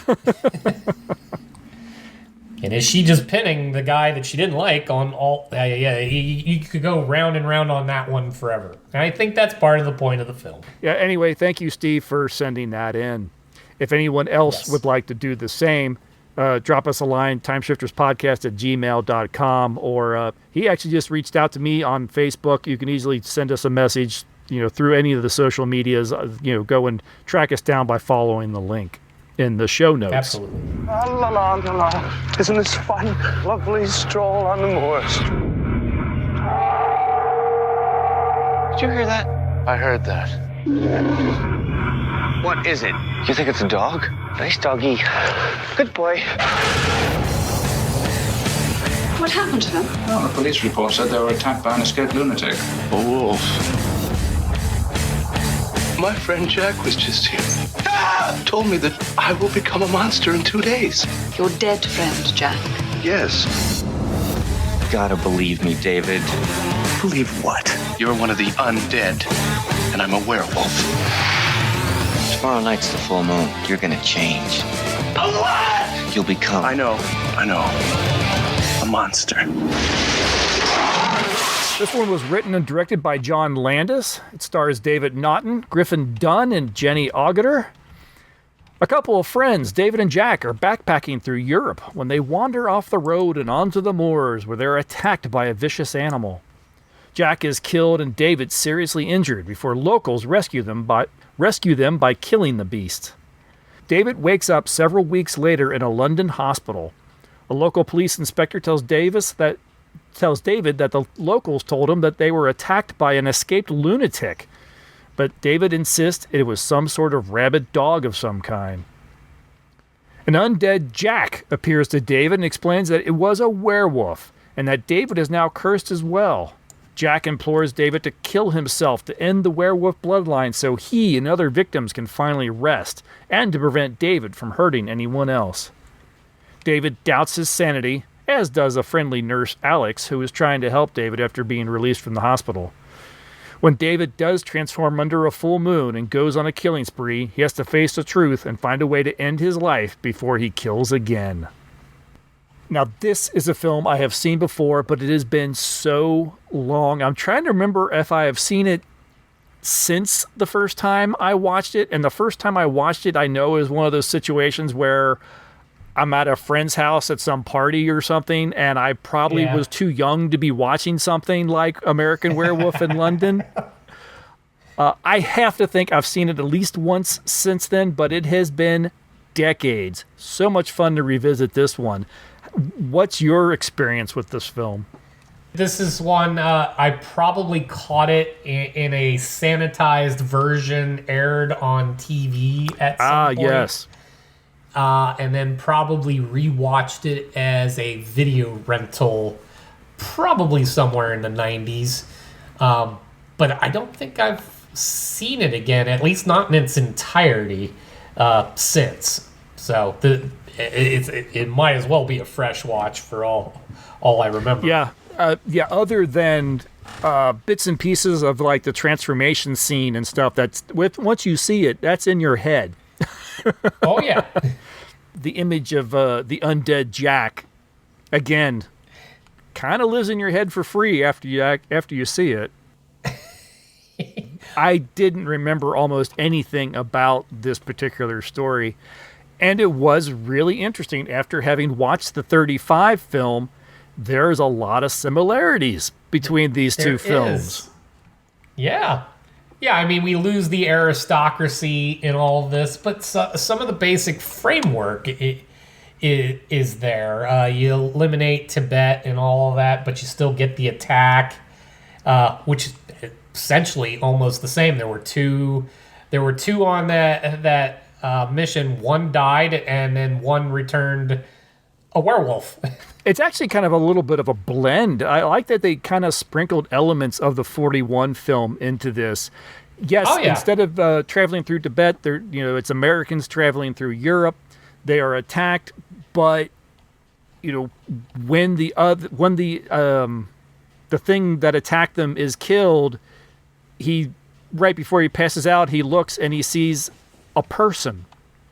And is she just pinning the guy that she didn't like on all... you could go round and round on that one forever. And I think that's part of the point of the film. Yeah, anyway, thank you, Steve, for sending that in. If anyone else would like to do the same, drop us a line, timeshifterspodcast@gmail.com, or he actually just reached out to me on Facebook. You can easily send us a message, through any of the social medias. Go and track us down by following the link in the show notes. Absolutely. La la la la la. Isn't this fun? Lovely stroll on the moors. Did you hear that? I heard that. What is it? You think it's a dog? Nice doggy. Good boy. What happened to them? Well, the police report said they were attacked by an escaped lunatic. A wolf. My friend Jack was just here. Told me that I will become a monster in 2 days. Your dead friend, Jack. Yes. Gotta believe me, David. Believe what? You're one of the undead, and I'm a werewolf. Tomorrow night's the full moon. You're gonna change. A what? You'll become... I know. A monster. This one was written and directed by John Landis. It stars David Naughton, Griffin Dunn, and Jenny Agutter. A couple of friends, David and Jack, are backpacking through Europe when they wander off the road and onto the moors where they're attacked by a vicious animal. Jack is killed and David seriously injured before locals rescue them by killing the beast. David wakes up several weeks later in a London hospital. A local police inspector tells David that the locals told him that they were attacked by an escaped lunatic. But David insists it was some sort of rabid dog of some kind. An undead Jack appears to David and explains that it was a werewolf, and that David is now cursed as well. Jack implores David to kill himself to end the werewolf bloodline so he and other victims can finally rest, and to prevent David from hurting anyone else. David doubts his sanity, as does a friendly nurse, Alex, who is trying to help David after being released from the hospital. When David does transform under a full moon and goes on a killing spree, he has to face the truth and find a way to end his life before he kills again. Now, this is a film I have seen before, but it has been so long. I'm trying to remember if I have seen it since the first time I watched it. And the first time I watched it, I know, is one of those situations where I'm at a friend's house at some party or something, and I probably was too young to be watching something like American Werewolf in London. I have to think I've seen it at least once since then, but it has been decades. So much fun to revisit this one. What's your experience with this film? This is one, I probably caught it in a sanitized version aired on TV at some point. Yes. And then probably rewatched it as a video rental, probably somewhere in the 90s. But I don't think I've seen it again, at least not in its entirety, since. So it might as well be a fresh watch for all I remember. Yeah. Other than bits and pieces of like the transformation scene and stuff. Once you see it, that's in your head. Oh yeah. The image of the undead Jack, again, kind of lives in your head for free after you see it. I didn't remember almost anything about this particular story, and it was really interesting. After having watched the 35 film, there's a lot of similarities between these two films. Yeah. Yeah, I mean, we lose the aristocracy in all of this, but some of the basic framework is there. You eliminate Tibet and all of that, but you still get the attack, which is essentially almost the same. There were two on that mission. One died, and then one returned a werewolf. It's actually kind of a little bit of a blend. I like that they kind of sprinkled elements of the 41 film into this. Yes, instead of traveling through Tibet, it's Americans traveling through Europe. They are attacked, but when the thing that attacked them is killed, right before he passes out, he looks and he sees a person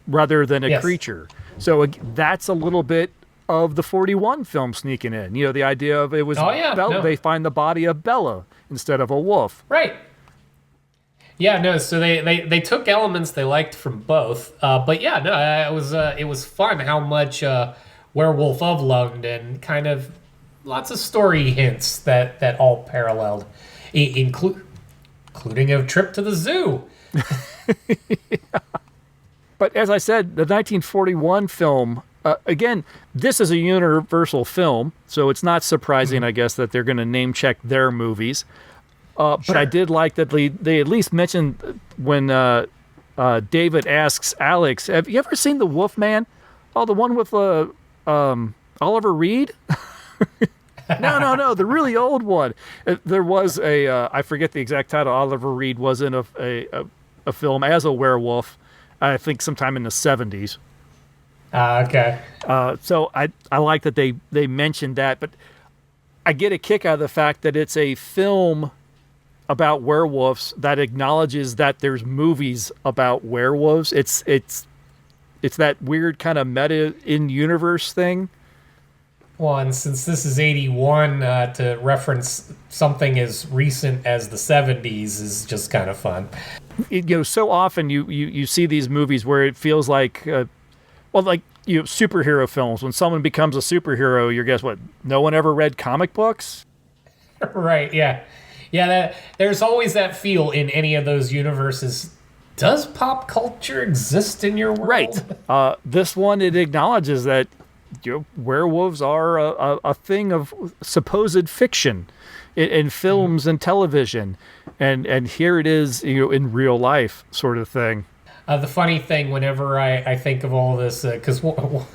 rather than a creature. So that's a little bit of the 41 film sneaking in. The idea of it was Bella. They find the body of Bella instead of a wolf. Right. Yeah, no, so they took elements they liked from both. But yeah, no, it was fun how much Werewolf of London, kind of lots of story hints that all paralleled, including a trip to the zoo. Yeah. But as I said, the 1941 film, again, this is a Universal film, so it's not surprising, I guess, that they're going to name check their movies. But I did like that they at least mentioned when David asks Alex, "Have you ever seen The Wolfman? Oh, the one with Oliver Reed?" No, the really old one. There was I forget the exact title. Oliver Reed was in a film as a werewolf, I think sometime in the 70s. Okay. So I like that they mentioned that, but I get a kick out of the fact that it's a film about werewolves that acknowledges that there's movies about werewolves. It's that weird kind of meta in-universe thing. Well, and since this is 81, to reference something as recent as the 70s is just kind of fun. So often you see these movies where it feels like, superhero films. When someone becomes a superhero, guess what? No one ever read comic books? Right, yeah. Yeah, there's always that feel in any of those universes. Does pop culture exist in your world? Right. This one, it acknowledges that werewolves are a thing of supposed fiction in films and television, and here it is, in real life, sort of thing. The funny thing, whenever I think of all this, because one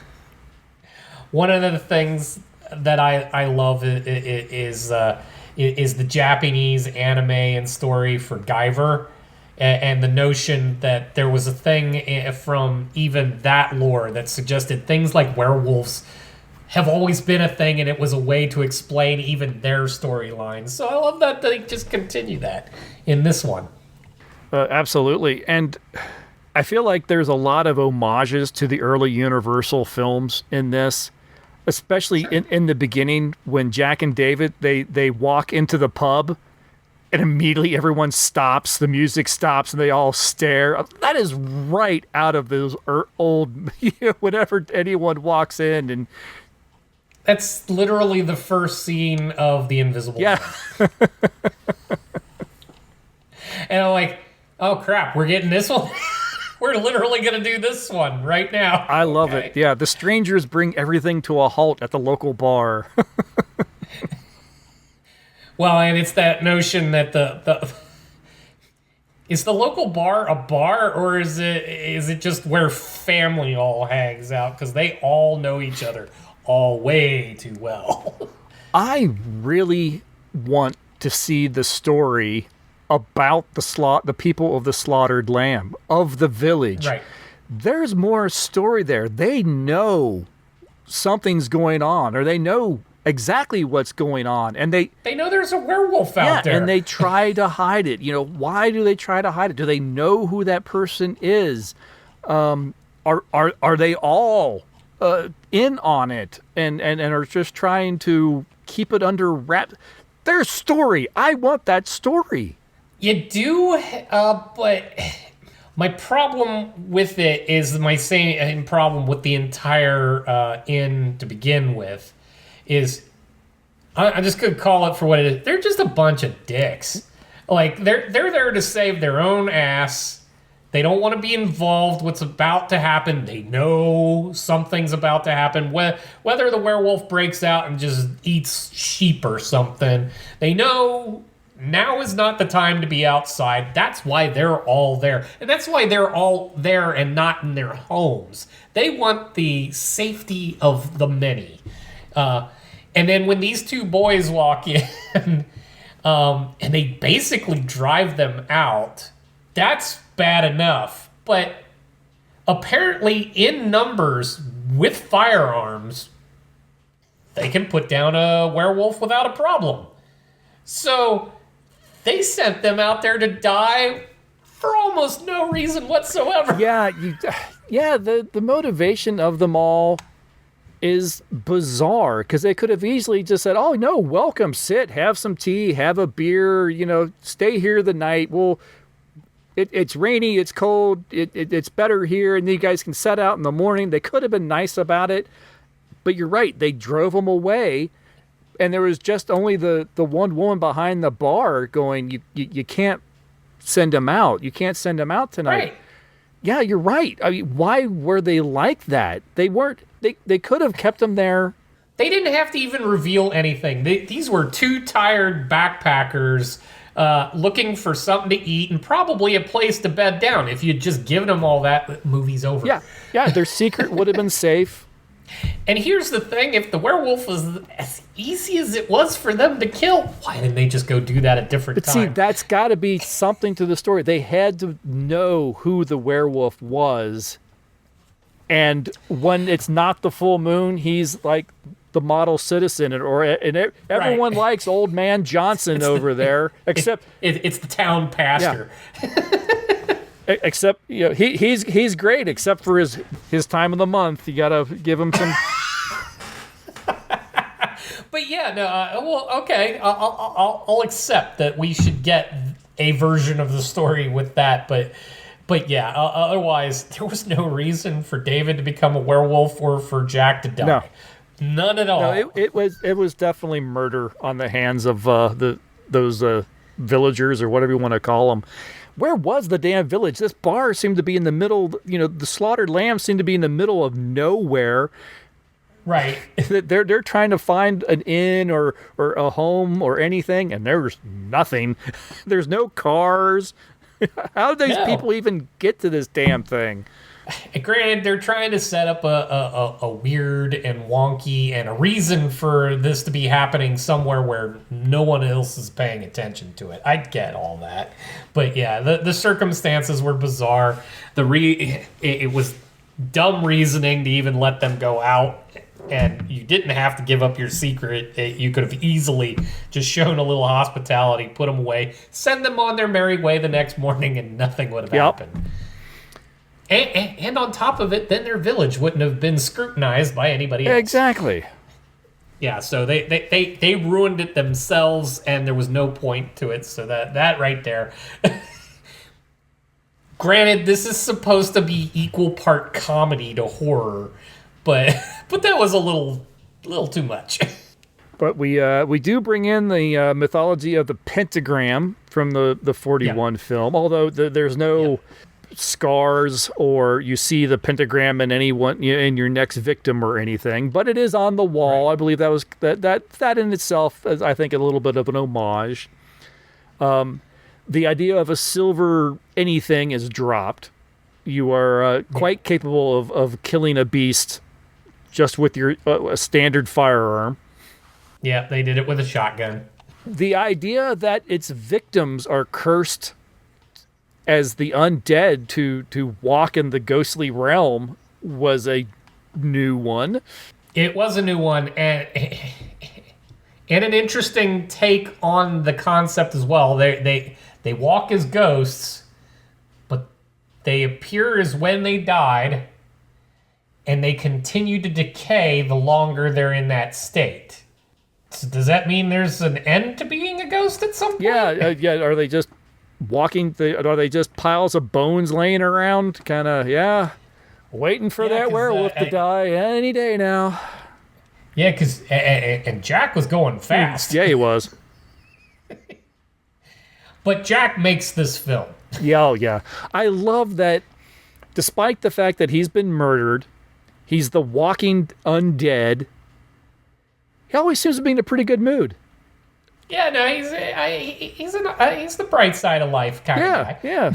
of the things that I love is the Japanese anime and story for Guyver, and the notion that there was a thing from even that lore that suggested things like werewolves have always been a thing, and it was a way to explain even their storylines. So I love that they just continue that in this one. Absolutely. And I feel like there's a lot of homages to the early Universal films in this, especially in the beginning when Jack and David, they walk into the pub and immediately everyone stops, the music stops, and they all stare. That is right out of those old, whenever anyone walks in. And that's literally the first scene of The Invisible Man. And I'm like, oh crap, we're getting this one? We're literally going to do this one right now. I love it. Yeah, the strangers bring everything to a halt at the local bar. Well, and it's that notion that is the local bar a bar, or is it just where family all hangs out because they all know each other all way too well? I really want to see the story about the people of the slaughtered lamb, of the village. Right. There's more story there. They know something's going on, or they know exactly what's going on, and they know there's a werewolf out there, and they try to hide it. Why do they try to hide it? Do they know who that person is? Are they all in on it and are just trying to keep it under wraps? Their story. I want that story. You do, but my problem with it is my same problem with the entire inn to begin with is I just could call it for what it is. They're just a bunch of dicks. Like they're there to save their own ass. They don't want to be involved what's about to happen. They know something's about to happen. Whether the werewolf breaks out and just eats sheep or something, they know now is not the time to be outside. That's why they're all there. And that's why they're all there and not in their homes. They want the safety of the many. And then when these two boys walk in and they basically drive them out, that's bad enough. But apparently in numbers with firearms, they can put down a werewolf without a problem. So they sent them out there to die for almost no reason whatsoever. Yeah, the motivation of them all is bizarre, because they could have easily just said, oh no, welcome, sit, have some tea, have a beer, stay here the night. Well, it's rainy, it's cold, it's better here, and you guys can set out in the morning. They could have been nice about it, but you're right, they drove them away, and there was just only the one woman behind the bar going, you can't send them out. You can't send them out tonight. Right. Yeah, you're right. I mean, why were they like that? They weren't. They could have kept them there. They didn't have to even reveal anything. These were two tired backpackers looking for something to eat and probably a place to bed down. If you'd just given them all that, the movie's over. Yeah, their secret would have been safe. And here's the thing, if the werewolf was as easy as it was for them to kill, why didn't they just go do that at different time? But see, that's got to be something to the story. They had to know who the werewolf was. And when it's not the full moon, he's like the model citizen, and everyone likes old man Johnson over there, except it's the town pastor. Yeah. Except he's great, except for his time of the month. You gotta give him some. But yeah, no. Well, okay. I'll accept that we should get a version of the story with that, but yeah. Otherwise, there was no reason for David to become a werewolf or for Jack to die. No. None at all. No, it was definitely murder on the hands of those villagers, or whatever you want to call them. Where was the damn village? This bar seemed to be in the middle. The slaughtered lambs seemed to be in the middle of nowhere. Right. They're trying to find an inn or a home or anything, and there's nothing. There's no cars. How did these people even get to this damn thing? Granted, they're trying to set up a weird and wonky and a reason for this to be happening somewhere where no one else is paying attention to it. I get all that. But yeah, the circumstances were bizarre. It was dumb reasoning to even let them go out, and you didn't have to give up your secret. You could have easily just shown a little hospitality, put them away, send them on their merry way the next morning, and nothing would have happened. And on top of it, then their village wouldn't have been scrutinized by anybody else. Exactly. Yeah, so they ruined it themselves, and there was no point to it. So that right there. Granted, this is supposed to be equal part comedy to horror, but that was a little too much. But we do bring in the mythology of the pentagram from the 41 film, although there's no scars or you see the pentagram in anyone in your next victim or anything, but it is on the wall. Right. I believe that was that in itself is, I think, a little bit of an homage. The idea of a silver anything is dropped. You are quite capable of killing a beast just with your a standard firearm. Yeah, they did it with a shotgun. The idea that its victims are cursed as the undead to walk in the ghostly realm was a new one. It was a new one, and And an interesting take on the concept as well. They walk as ghosts, but they appear as when they died, and they continue to decay the longer they're in that state. So does that mean there's an end to being a ghost at some point? Yeah. Are they just walking? Are they just piles of bones laying around? Kind of, waiting for that werewolf to die any day now. Yeah, because and Jack was going fast. Yeah, he was. But Jack makes this film. Yeah. I love that despite the fact that he's been murdered, he's the walking undead, he always seems to be in a pretty good mood. Yeah, no, he's the bright side of life kind of guy. Yeah.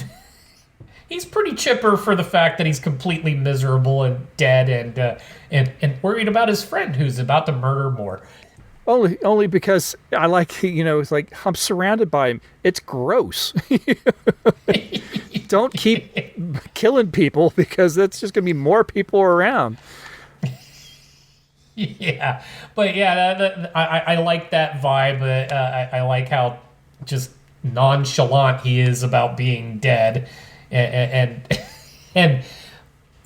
He's pretty chipper for the fact that he's completely miserable and dead and worried about his friend who's about to murder more. Only because I like, it's like I'm surrounded by him. It's gross. Don't keep killing people because that's just going to be more people around. Yeah, but yeah, I like that vibe. I like how just nonchalant he is about being dead, and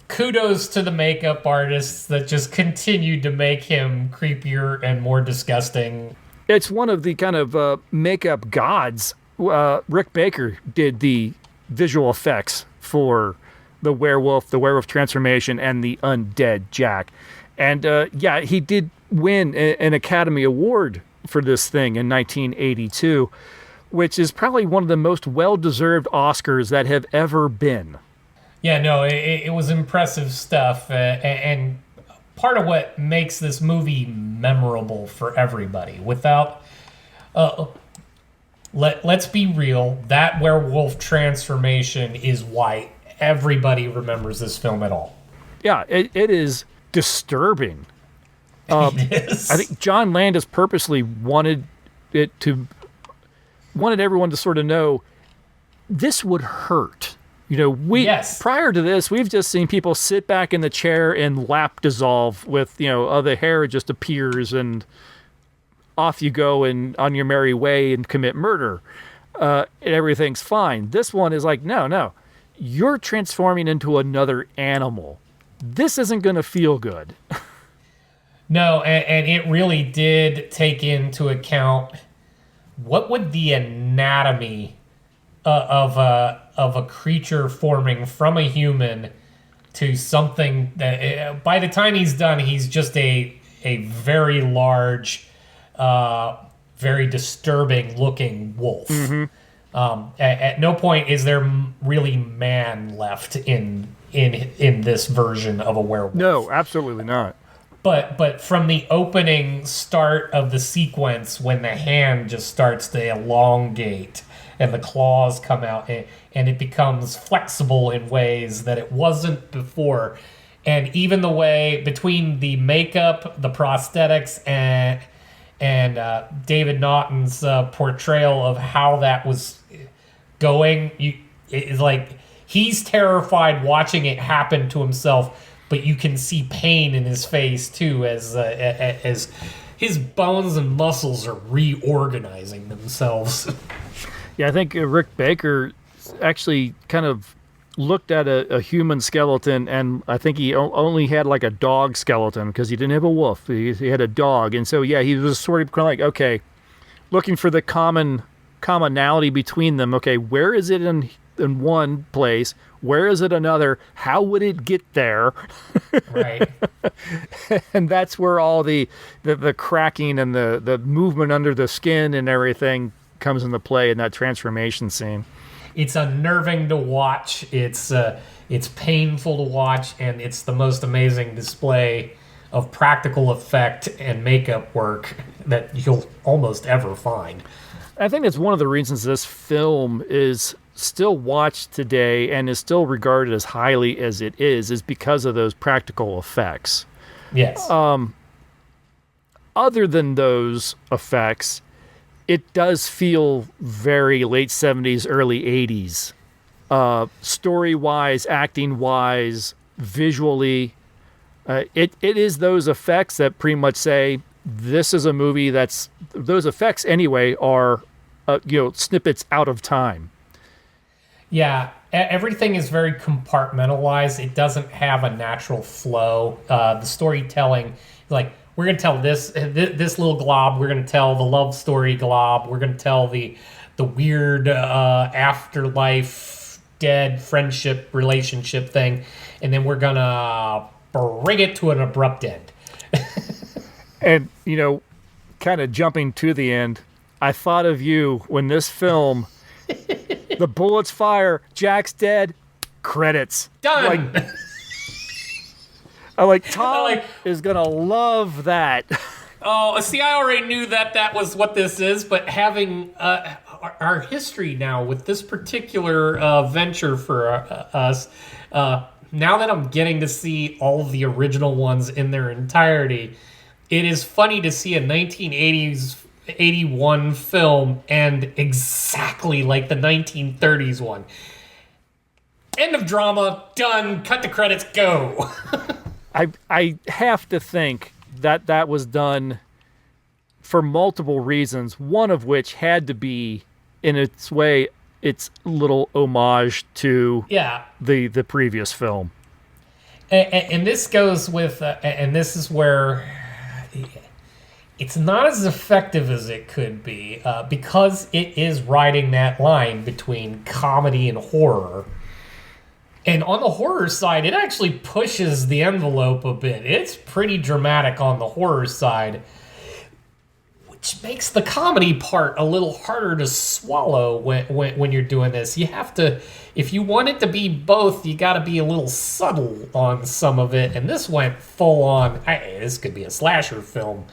kudos to the makeup artists that just continued to make him creepier and more disgusting. It's one of the kind of makeup gods. Rick Baker did the visual effects for the werewolf transformation, and the undead Jack. And he did win an Academy Award for this thing in 1982, which is probably one of the most well-deserved Oscars that have ever been. Yeah, no, it was impressive stuff. And part of what makes this movie memorable for everybody, without... let's be real, that werewolf transformation is why everybody remembers this film at all. Yeah, it is disturbing. It is. I think John Landis purposely wanted everyone to sort of know this would hurt. Prior to this, we've just seen people sit back in the chair and lap dissolve with, the hair just appears and off you go and on your merry way and commit murder. And everything's fine. This one is like, no, you're transforming into another animal. This isn't going to feel good. No, and it really did take into account what would the anatomy of a creature forming from a human to something that by the time he's done, he's just a very large, very disturbing looking wolf. Mm-hmm. At no point is there really man left in this version of a werewolf. No, absolutely not. But from the opening start of the sequence, when the hand just starts to elongate and the claws come out and it becomes flexible in ways that it wasn't before, and even the way between the makeup, the prosthetics, and David Naughton's portrayal of how that was going, it's like he's terrified watching it happen to himself. But you can see pain in his face too, as his bones and muscles are reorganizing themselves. Yeah, I think Rick Baker actually kind of looked at a human skeleton, and I think he only had like a dog skeleton because he didn't have a wolf. He had a dog, and so he was sort of kind of like, okay, looking for the commonality between them. Okay, where is it in one place? Where is it another? How would it get there? Right. And that's where all the cracking and the movement under the skin and everything comes into play in that transformation scene. It's unnerving to watch. It's painful to watch, and it's the most amazing display of practical effect and makeup work that you'll almost ever find. I think that's one of the reasons this film is still watched today and is still regarded as highly as it is because of those practical effects. Yes. Other than those effects, it does feel very late 70s, early 80s. Story-wise, acting-wise, visually, it is those effects that pretty much say this is a movie that's, those effects anyway are, snippets out of time. Yeah, everything is very compartmentalized. It doesn't have a natural flow. The storytelling, like, we're going to tell this little glob. We're going to tell the love story glob. We're going to tell the weird afterlife, dead friendship relationship thing, and then we're going to bring it to an abrupt end. And, kind of jumping to the end, I thought of you when this film, the bullets fire, Jack's dead, credits. Done. Tom is going to love that. Oh, see, I already knew that was what this is, but having our history now with this particular venture for us, now that I'm getting to see all of the original ones in their entirety, it is funny to see a 1981 film end exactly like the 1930s one. End of drama, done, cut the credits, go. I have to think that was done for multiple reasons, one of which had to be, in its way, its little homage to the previous film. And this goes with, and this is where it's not as effective as it could be, because it is riding that line between comedy and horror. And on the horror side, it actually pushes the envelope a bit. It's pretty dramatic on the horror side, which makes the comedy part a little harder to swallow when you're doing this. You have to, if you want it to be both, you got to be a little subtle on some of it. And this went full on, hey, this could be a slasher film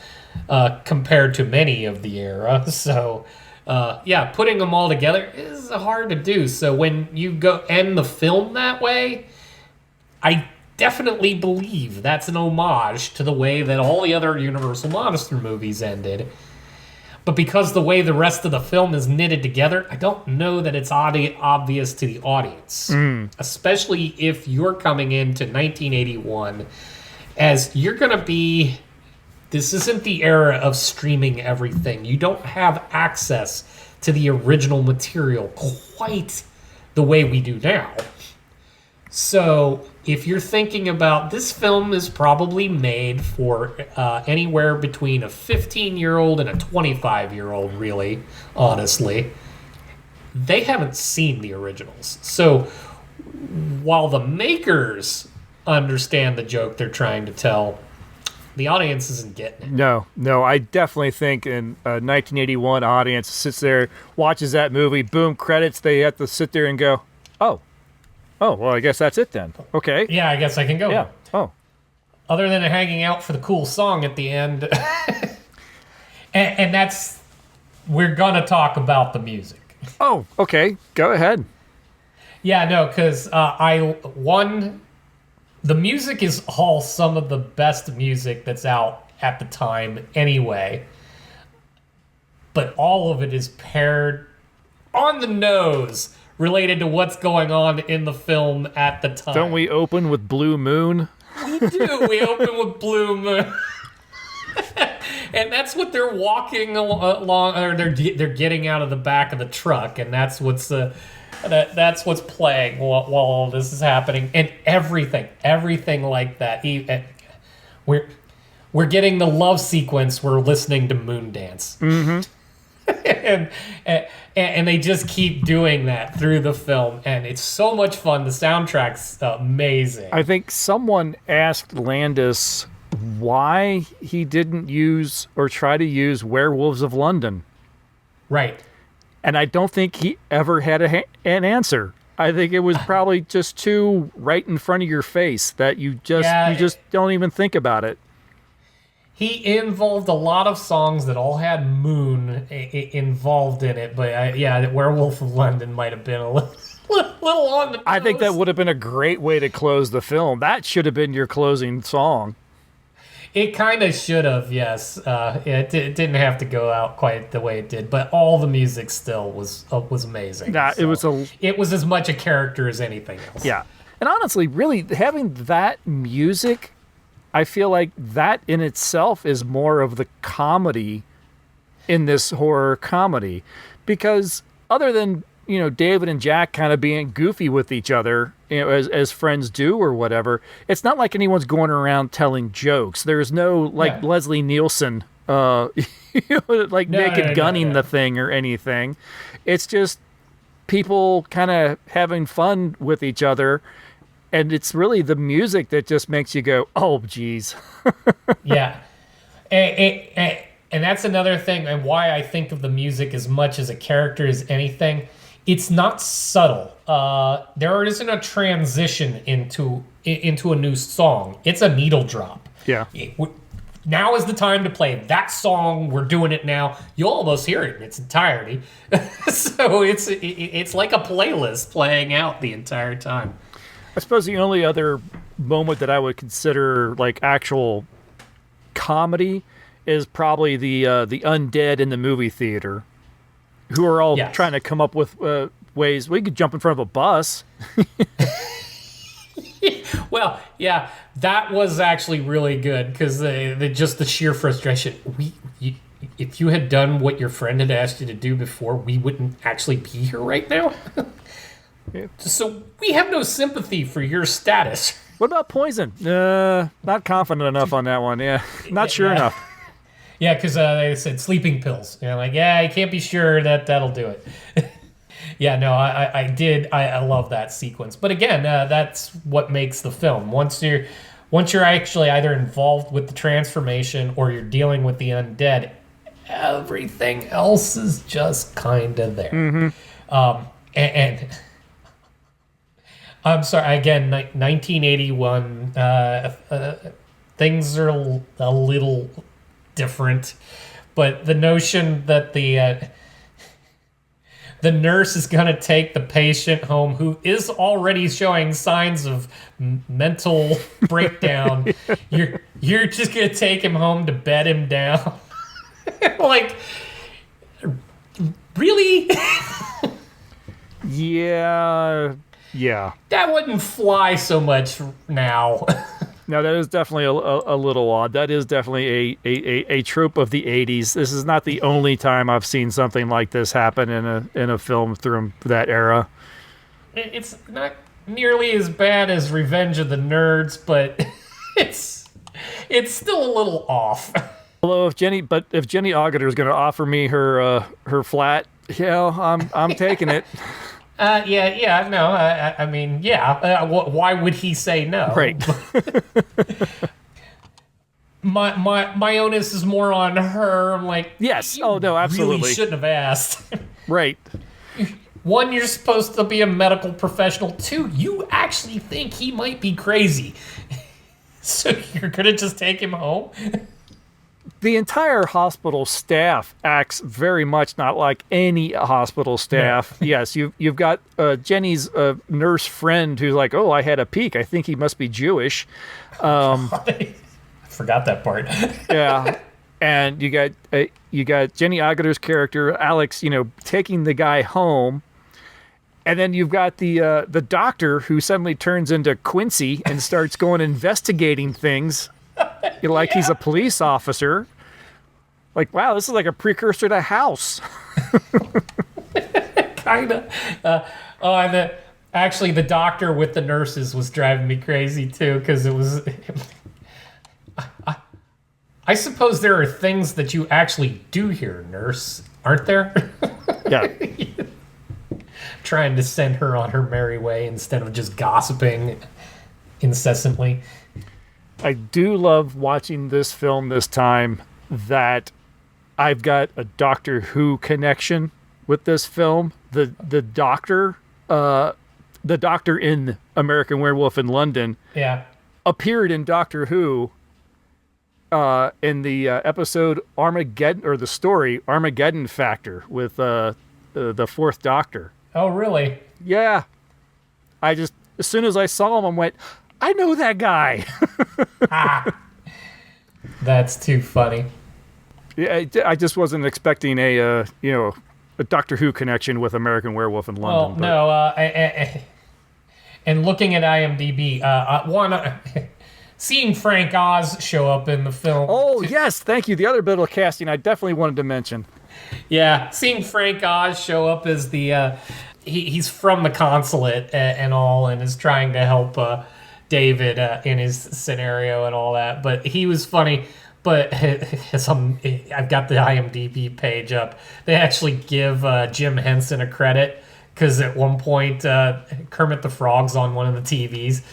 compared to many of the era. So, putting them all together is hard to do. So when you go end the film that way, I definitely believe that's an homage to the way that all the other Universal Monster movies ended. But because the way the rest of the film is knitted together, I don't know that it's obvious to the audience. Especially if you're coming into 1981 as you're going to be... This isn't the era of streaming everything. You don't have access to the original material quite the way we do now. So if you're thinking about this film is probably made for anywhere between a 15-year-old and a 25-year-old, really, honestly. They haven't seen the originals. So while the makers understand the joke they're trying to tell, the audience isn't getting it. No, I definitely think in a 1981 audience sits there, watches that movie, boom, credits, they have to sit there and go, oh, well, I guess that's it then. Okay. Yeah, I guess I can go. Yeah. Oh. Other than hanging out for the cool song at the end. and that's, we're going to talk about the music. Oh, okay. Go ahead. Yeah, no, because the music is all some of the best music that's out at the time anyway. But all of it is paired on the nose related to what's going on in the film at the time. Don't we open with Blue Moon? We do. We open with Blue Moon. And that's what they're walking along, or they're getting out of the back of the truck, and that's what's that's what's playing while all this is happening, and everything like that. We're getting the love sequence. We're listening to Moondance, and they just keep doing that through the film, and it's so much fun. The soundtrack's amazing. I think someone asked Landis why he didn't use or try to use Werewolves of London. Right. And I don't think he ever had an answer. I think it was probably just too right in front of your face that you just don't even think about it. He involved a lot of songs that all had Moon involved in it, but Werewolf of London might have been a little on the nose. I think that would have been a great way to close the film. That should have been your closing song. It kind of should have, yes. It didn't have to go out quite the way it did, but all the music still was amazing. It was as much a character as anything else. Yeah, and honestly, really having that music, I feel like that in itself is more of the comedy in this horror comedy, because other than, you know, David and Jack kind of being goofy with each other, you know, as friends do or whatever, it's not like anyone's going around telling jokes. There's no like Leslie Nielsen, naked gunning the thing or anything. It's just people kind of having fun with each other. And it's really the music that just makes you go, oh, geez. Yeah. And that's another thing, and why I think of the music as much as a character as anything. It's not subtle. There isn't a transition into a new song. It's a needle drop. Yeah. Now is the time to play that song. We're doing it now. You'll almost hear it in its entirety. So it's like a playlist playing out the entire time. I suppose the only other moment that I would consider like actual comedy is probably the undead in the movie theater, who are all trying to come up with ways we could jump in front of a bus. Well, yeah, that was actually really good because just the sheer frustration. If you had done what your friend had asked you to do before, we wouldn't actually be here right now. So we have no sympathy for your status. What about poison? Not confident enough on that one. Yeah, not sure enough. Yeah, because they said sleeping pills. You know, like, yeah, you can't be sure that'll do it. Yeah, no, I did. I love that sequence. But again, that's what makes the film. Once you're actually either involved with the transformation or you're dealing with the undead, everything else is just kind of there. Mm-hmm. And I'm sorry, again, 1981, things are a little different, but the notion that the nurse is going to take the patient home who is already showing signs of mental breakdown, you're just going to take him home to bed him down. Like, really? Yeah. That wouldn't fly so much now. No, that is definitely a little odd. That is definitely a trope of the 80s. This is not the only time I've seen something like this happen in a film through that era. It's not nearly as bad as Revenge of the Nerds, but it's still a little off. Although if Jenny Agutter is going to offer me her flat, I'm taking it. I mean, why would he say no? Right. my onus is more on her. I'm like, yes. Oh no, absolutely. Really shouldn't have asked. Right. One, you're supposed to be a medical professional. Two, you actually think he might be crazy. So you're gonna just take him home? The entire hospital staff acts very much not like any hospital staff. No. Yes, you've got Jenny's nurse friend who's like, oh, I had a peek. I think he must be Jewish. I forgot that part. Yeah, and you got Jenny Agutter's character Alex, taking the guy home, and then you've got the doctor who suddenly turns into Quincy and starts going investigating things. Like he's a police officer. Like, wow, this is like a precursor to House. Kind of. Actually, the doctor with the nurses was driving me crazy, too, because it was... I suppose there are things that you actually do here, nurse, aren't there? Yeah. Trying to send her on her merry way instead of just gossiping incessantly. I do love watching this film this time that I've got a Doctor Who connection with this film. The doctor in American Werewolf in London appeared in Doctor Who in the episode Armageddon, or the story Armageddon Factor with the Fourth Doctor. Oh, really? Yeah. As soon as I saw him, I went, I know that guy. That's too funny. Yeah, I just wasn't expecting a Doctor Who connection with American Werewolf in London. Well, no, and looking at IMDb, seeing Frank Oz show up in the film. Oh, yes. Thank you. The other bit of casting I definitely wanted to mention. Yeah, seeing Frank Oz show up as the... he's from the consulate and all, and is trying to help David in his scenario and all that. But he was funny. But I've got the IMDb page up. They actually give Jim Henson a credit because at one point Kermit the Frog's on one of the TVs.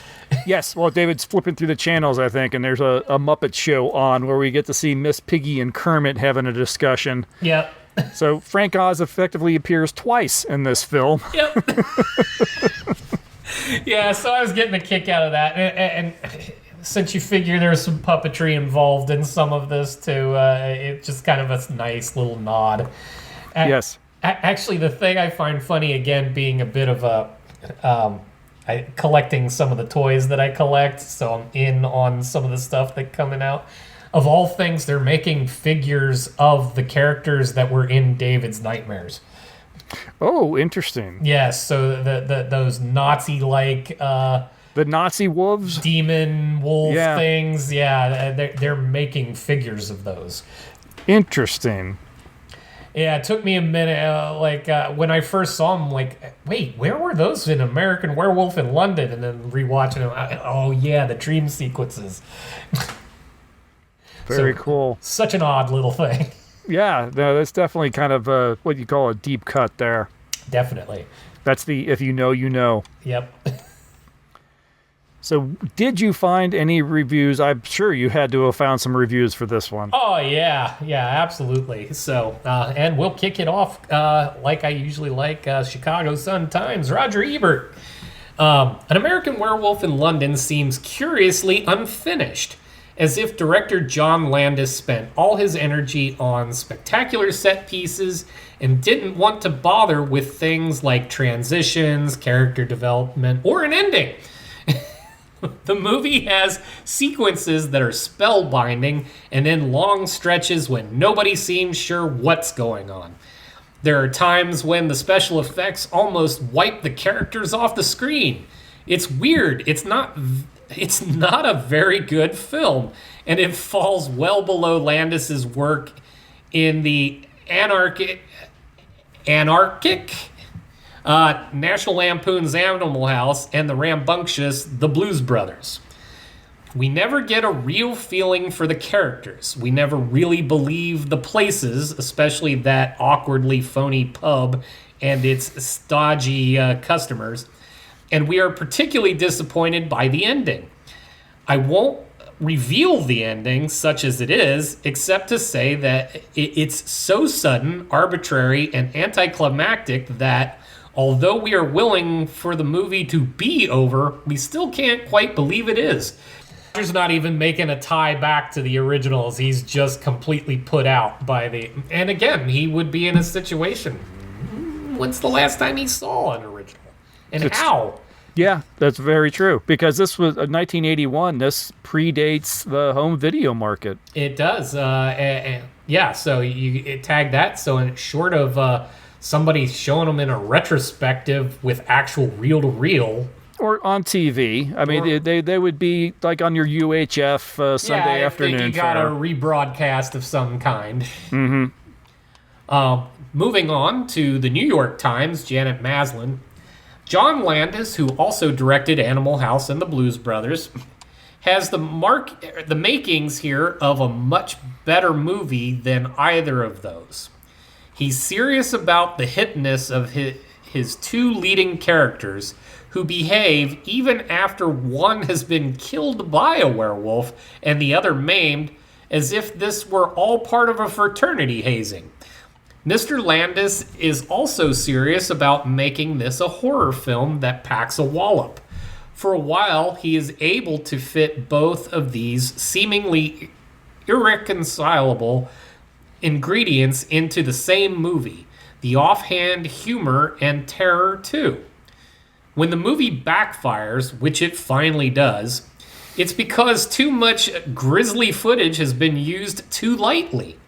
Yes, well, David's flipping through the channels, I think, and there's a Muppet show on where we get to see Miss Piggy and Kermit having a discussion. Yep. So Frank Oz effectively appears twice in this film. Yep. Yeah, so I was getting a kick out of that. And since you figure there's some puppetry involved in some of this, too, it's just kind of a nice little nod. Yes. Actually, the thing I find funny, again, being a bit of a... collecting some of the toys that I collect, so I'm in on some of the stuff that's coming out. Of all things, they're making figures of the characters that were in David's nightmares. Oh, interesting. Yes, so those Nazi-like... the Nazi wolves? Demon wolf things. Yeah, they're making figures of those. Interesting. Yeah, it took me a minute. When I first saw them, wait, where were those in American Werewolf in London? And then rewatching them, oh yeah, the dream sequences. Very cool. Such an odd little thing. Yeah, no, that's definitely kind of what you call a deep cut there. Definitely. That's the if you know, you know. Yep. So, did you find any reviews? I'm sure you had to have found some reviews for this one. Oh, yeah, absolutely. So, and we'll kick it off like I usually like, Chicago Sun-Times, Roger Ebert. An American Werewolf in London seems curiously unfinished, as if director John Landis spent all his energy on spectacular set pieces and didn't want to bother with things like transitions, character development, or an ending. The movie has sequences that are spellbinding and then long stretches when nobody seems sure what's going on. There are times when the special effects almost wipe the characters off the screen. It's weird. It's not a very good film, and it falls well below Landis's work in the anarchic National Lampoon's Animal House and the rambunctious The Blues Brothers. We never get a real feeling for the characters. We never really believe the places, especially that awkwardly phony pub and its stodgy customers. And we are particularly disappointed by the ending. I won't reveal the ending, such as it is, except to say that it's so sudden, arbitrary, and anticlimactic that although we are willing for the movie to be over, we still can't quite believe it is. Roger's not even making a tie back to the originals. He's just completely put out by the... And again, he would be in a situation. When's the last time he saw an original? And how? Yeah, that's very true. Because this was 1981. This predates the home video market. It does. Yeah, so you tag that. So in short of... somebody showing them in a retrospective with actual reel-to-reel. Or on TV. I mean, they would be like on your UHF Sunday afternoon. Yeah, you got a rebroadcast of some kind. Mm-hmm. Moving on to the New York Times, Janet Maslin. John Landis, who also directed Animal House and the Blues Brothers, has the makings here of a much better movie than either of those. He's serious about the hipness of his two leading characters who behave even after one has been killed by a werewolf and the other maimed, as if this were all part of a fraternity hazing. Mr. Landis is also serious about making this a horror film that packs a wallop. For a while, he is able to fit both of these seemingly irreconcilable ingredients into the same movie, the offhand humor and terror too. When the movie backfires, which it finally does, it's because too much grisly footage has been used too lightly.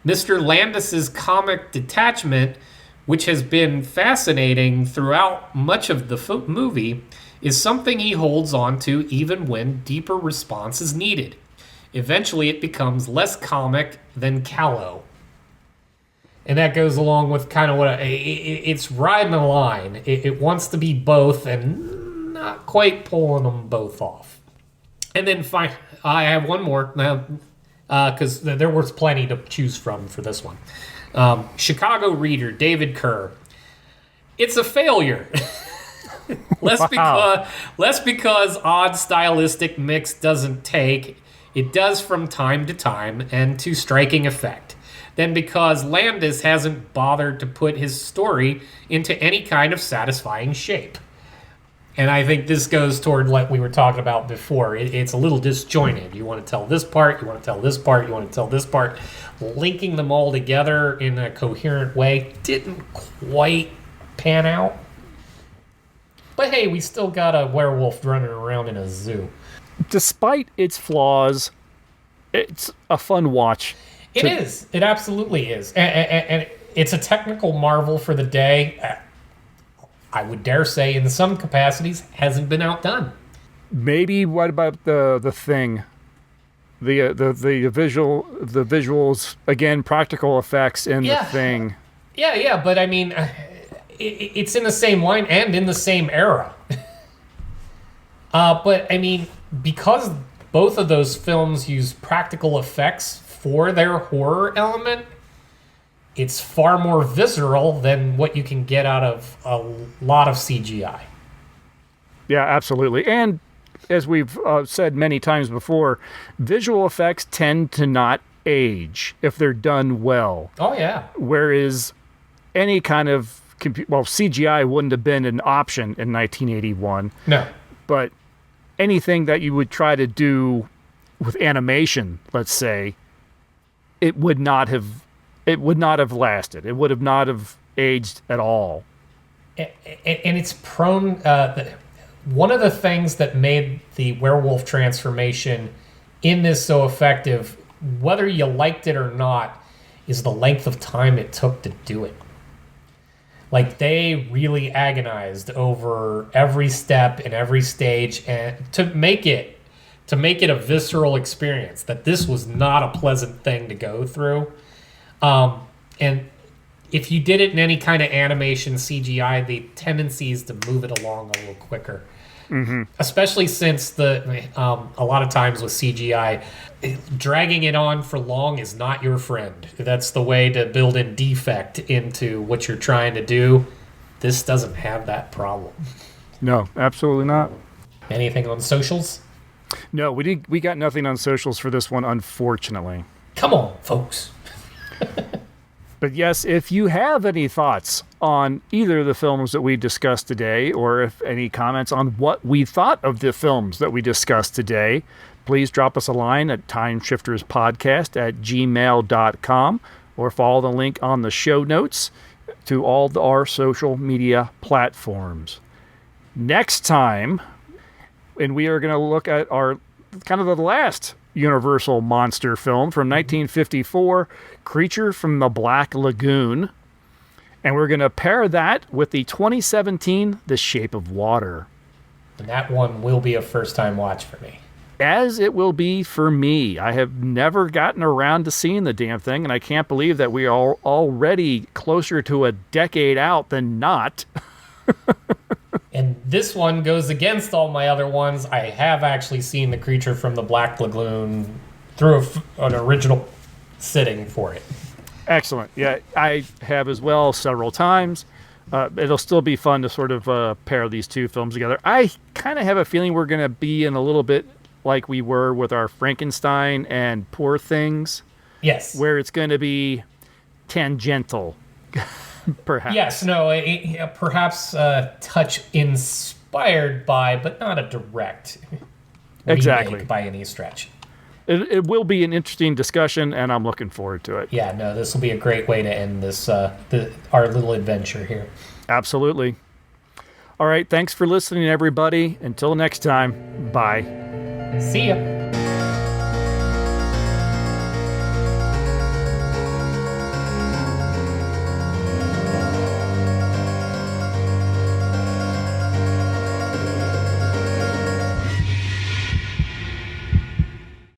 Mr. Landis's comic detachment, which has been fascinating throughout much of the movie, is something he holds on to even when deeper response is needed. Eventually, it becomes less comic than callow. And that goes along with kind of what it's riding a line. It wants to be both and not quite pulling them both off. And then I have one more because there was plenty to choose from for this one. Chicago reader David Kerr. It's a failure. Less because odd stylistic mix doesn't take. It does from time to time and to striking effect. Than because Landis hasn't bothered to put his story into any kind of satisfying shape. And I think this goes toward what we were talking about before. It's a little disjointed. You want to tell this part, you want to tell this part, you want to tell this part. Linking them all together in a coherent way didn't quite pan out. But hey, we still got a werewolf running around in a zoo. Despite its flaws, it's a fun watch. It is. It absolutely is. And it's a technical marvel for the day. I would dare say, in some capacities, hasn't been outdone. Maybe what about the Thing? The visuals, again, practical effects in the Thing. Yeah, but I mean, it's in the same line and in the same era. But I mean, because both of those films use practical effects for their horror element, it's far more visceral than what you can get out of a lot of CGI. Yeah, absolutely. And as we've said many times before, visual effects tend to not age if they're done well. Oh, yeah. Whereas any kind of CGI wouldn't have been an option in 1981. No. But anything that you would try to do with animation, let's say, it would not have lasted. It would have not have aged at all. And it's prone. One of the things that made the werewolf transformation in this so effective, whether you liked it or not, is the length of time it took to do it. Like, they really agonized over every step and every stage, and to make it a visceral experience, that this was not a pleasant thing to go through. And if you did it in any kind of animation CGI, the tendency is to move it along a little quicker. Mm-hmm. Especially since a lot of times with CGI, dragging it on for long is not your friend. That's the way to build in defect into what you're trying to do. This doesn't have that problem. No, absolutely not. Anything on socials? No, we got nothing on socials for this one, unfortunately. Come on, folks. But yes, if you have any thoughts on either of the films that we discussed today, or if any comments on what we thought of the films that we discussed today, please drop us a line at timeshifterspodcast@gmail.com, or follow the link on the show notes to all our social media platforms. Next time, and we are going to look at our kind of the last Universal monster film from 1954, Creature from the Black Lagoon. And we're going to pair that with the 2017 The Shape of Water. And that one will be a first-time watch for me. As it will be for me. I have never gotten around to seeing the damn thing, and I can't believe that we are already closer to a decade out than not. And this one goes against all my other ones. I have actually seen The Creature from the Black Lagoon through an original sitting for it. Excellent. Yeah, I have as well several times. It'll still be fun to sort of pair these two films together. I kind of have a feeling we're going to be in a little bit like we were with our Frankenstein and Poor Things. Yes. Where it's going to be tangential. Perhaps. Yes, no, perhaps touch inspired by, but not a direct remake by any stretch. It will be an interesting discussion, and I'm looking forward to it. Yeah, no, this will be a great way to end this our little adventure here. Absolutely. All right, thanks for listening, everybody. Until next time, bye. See ya.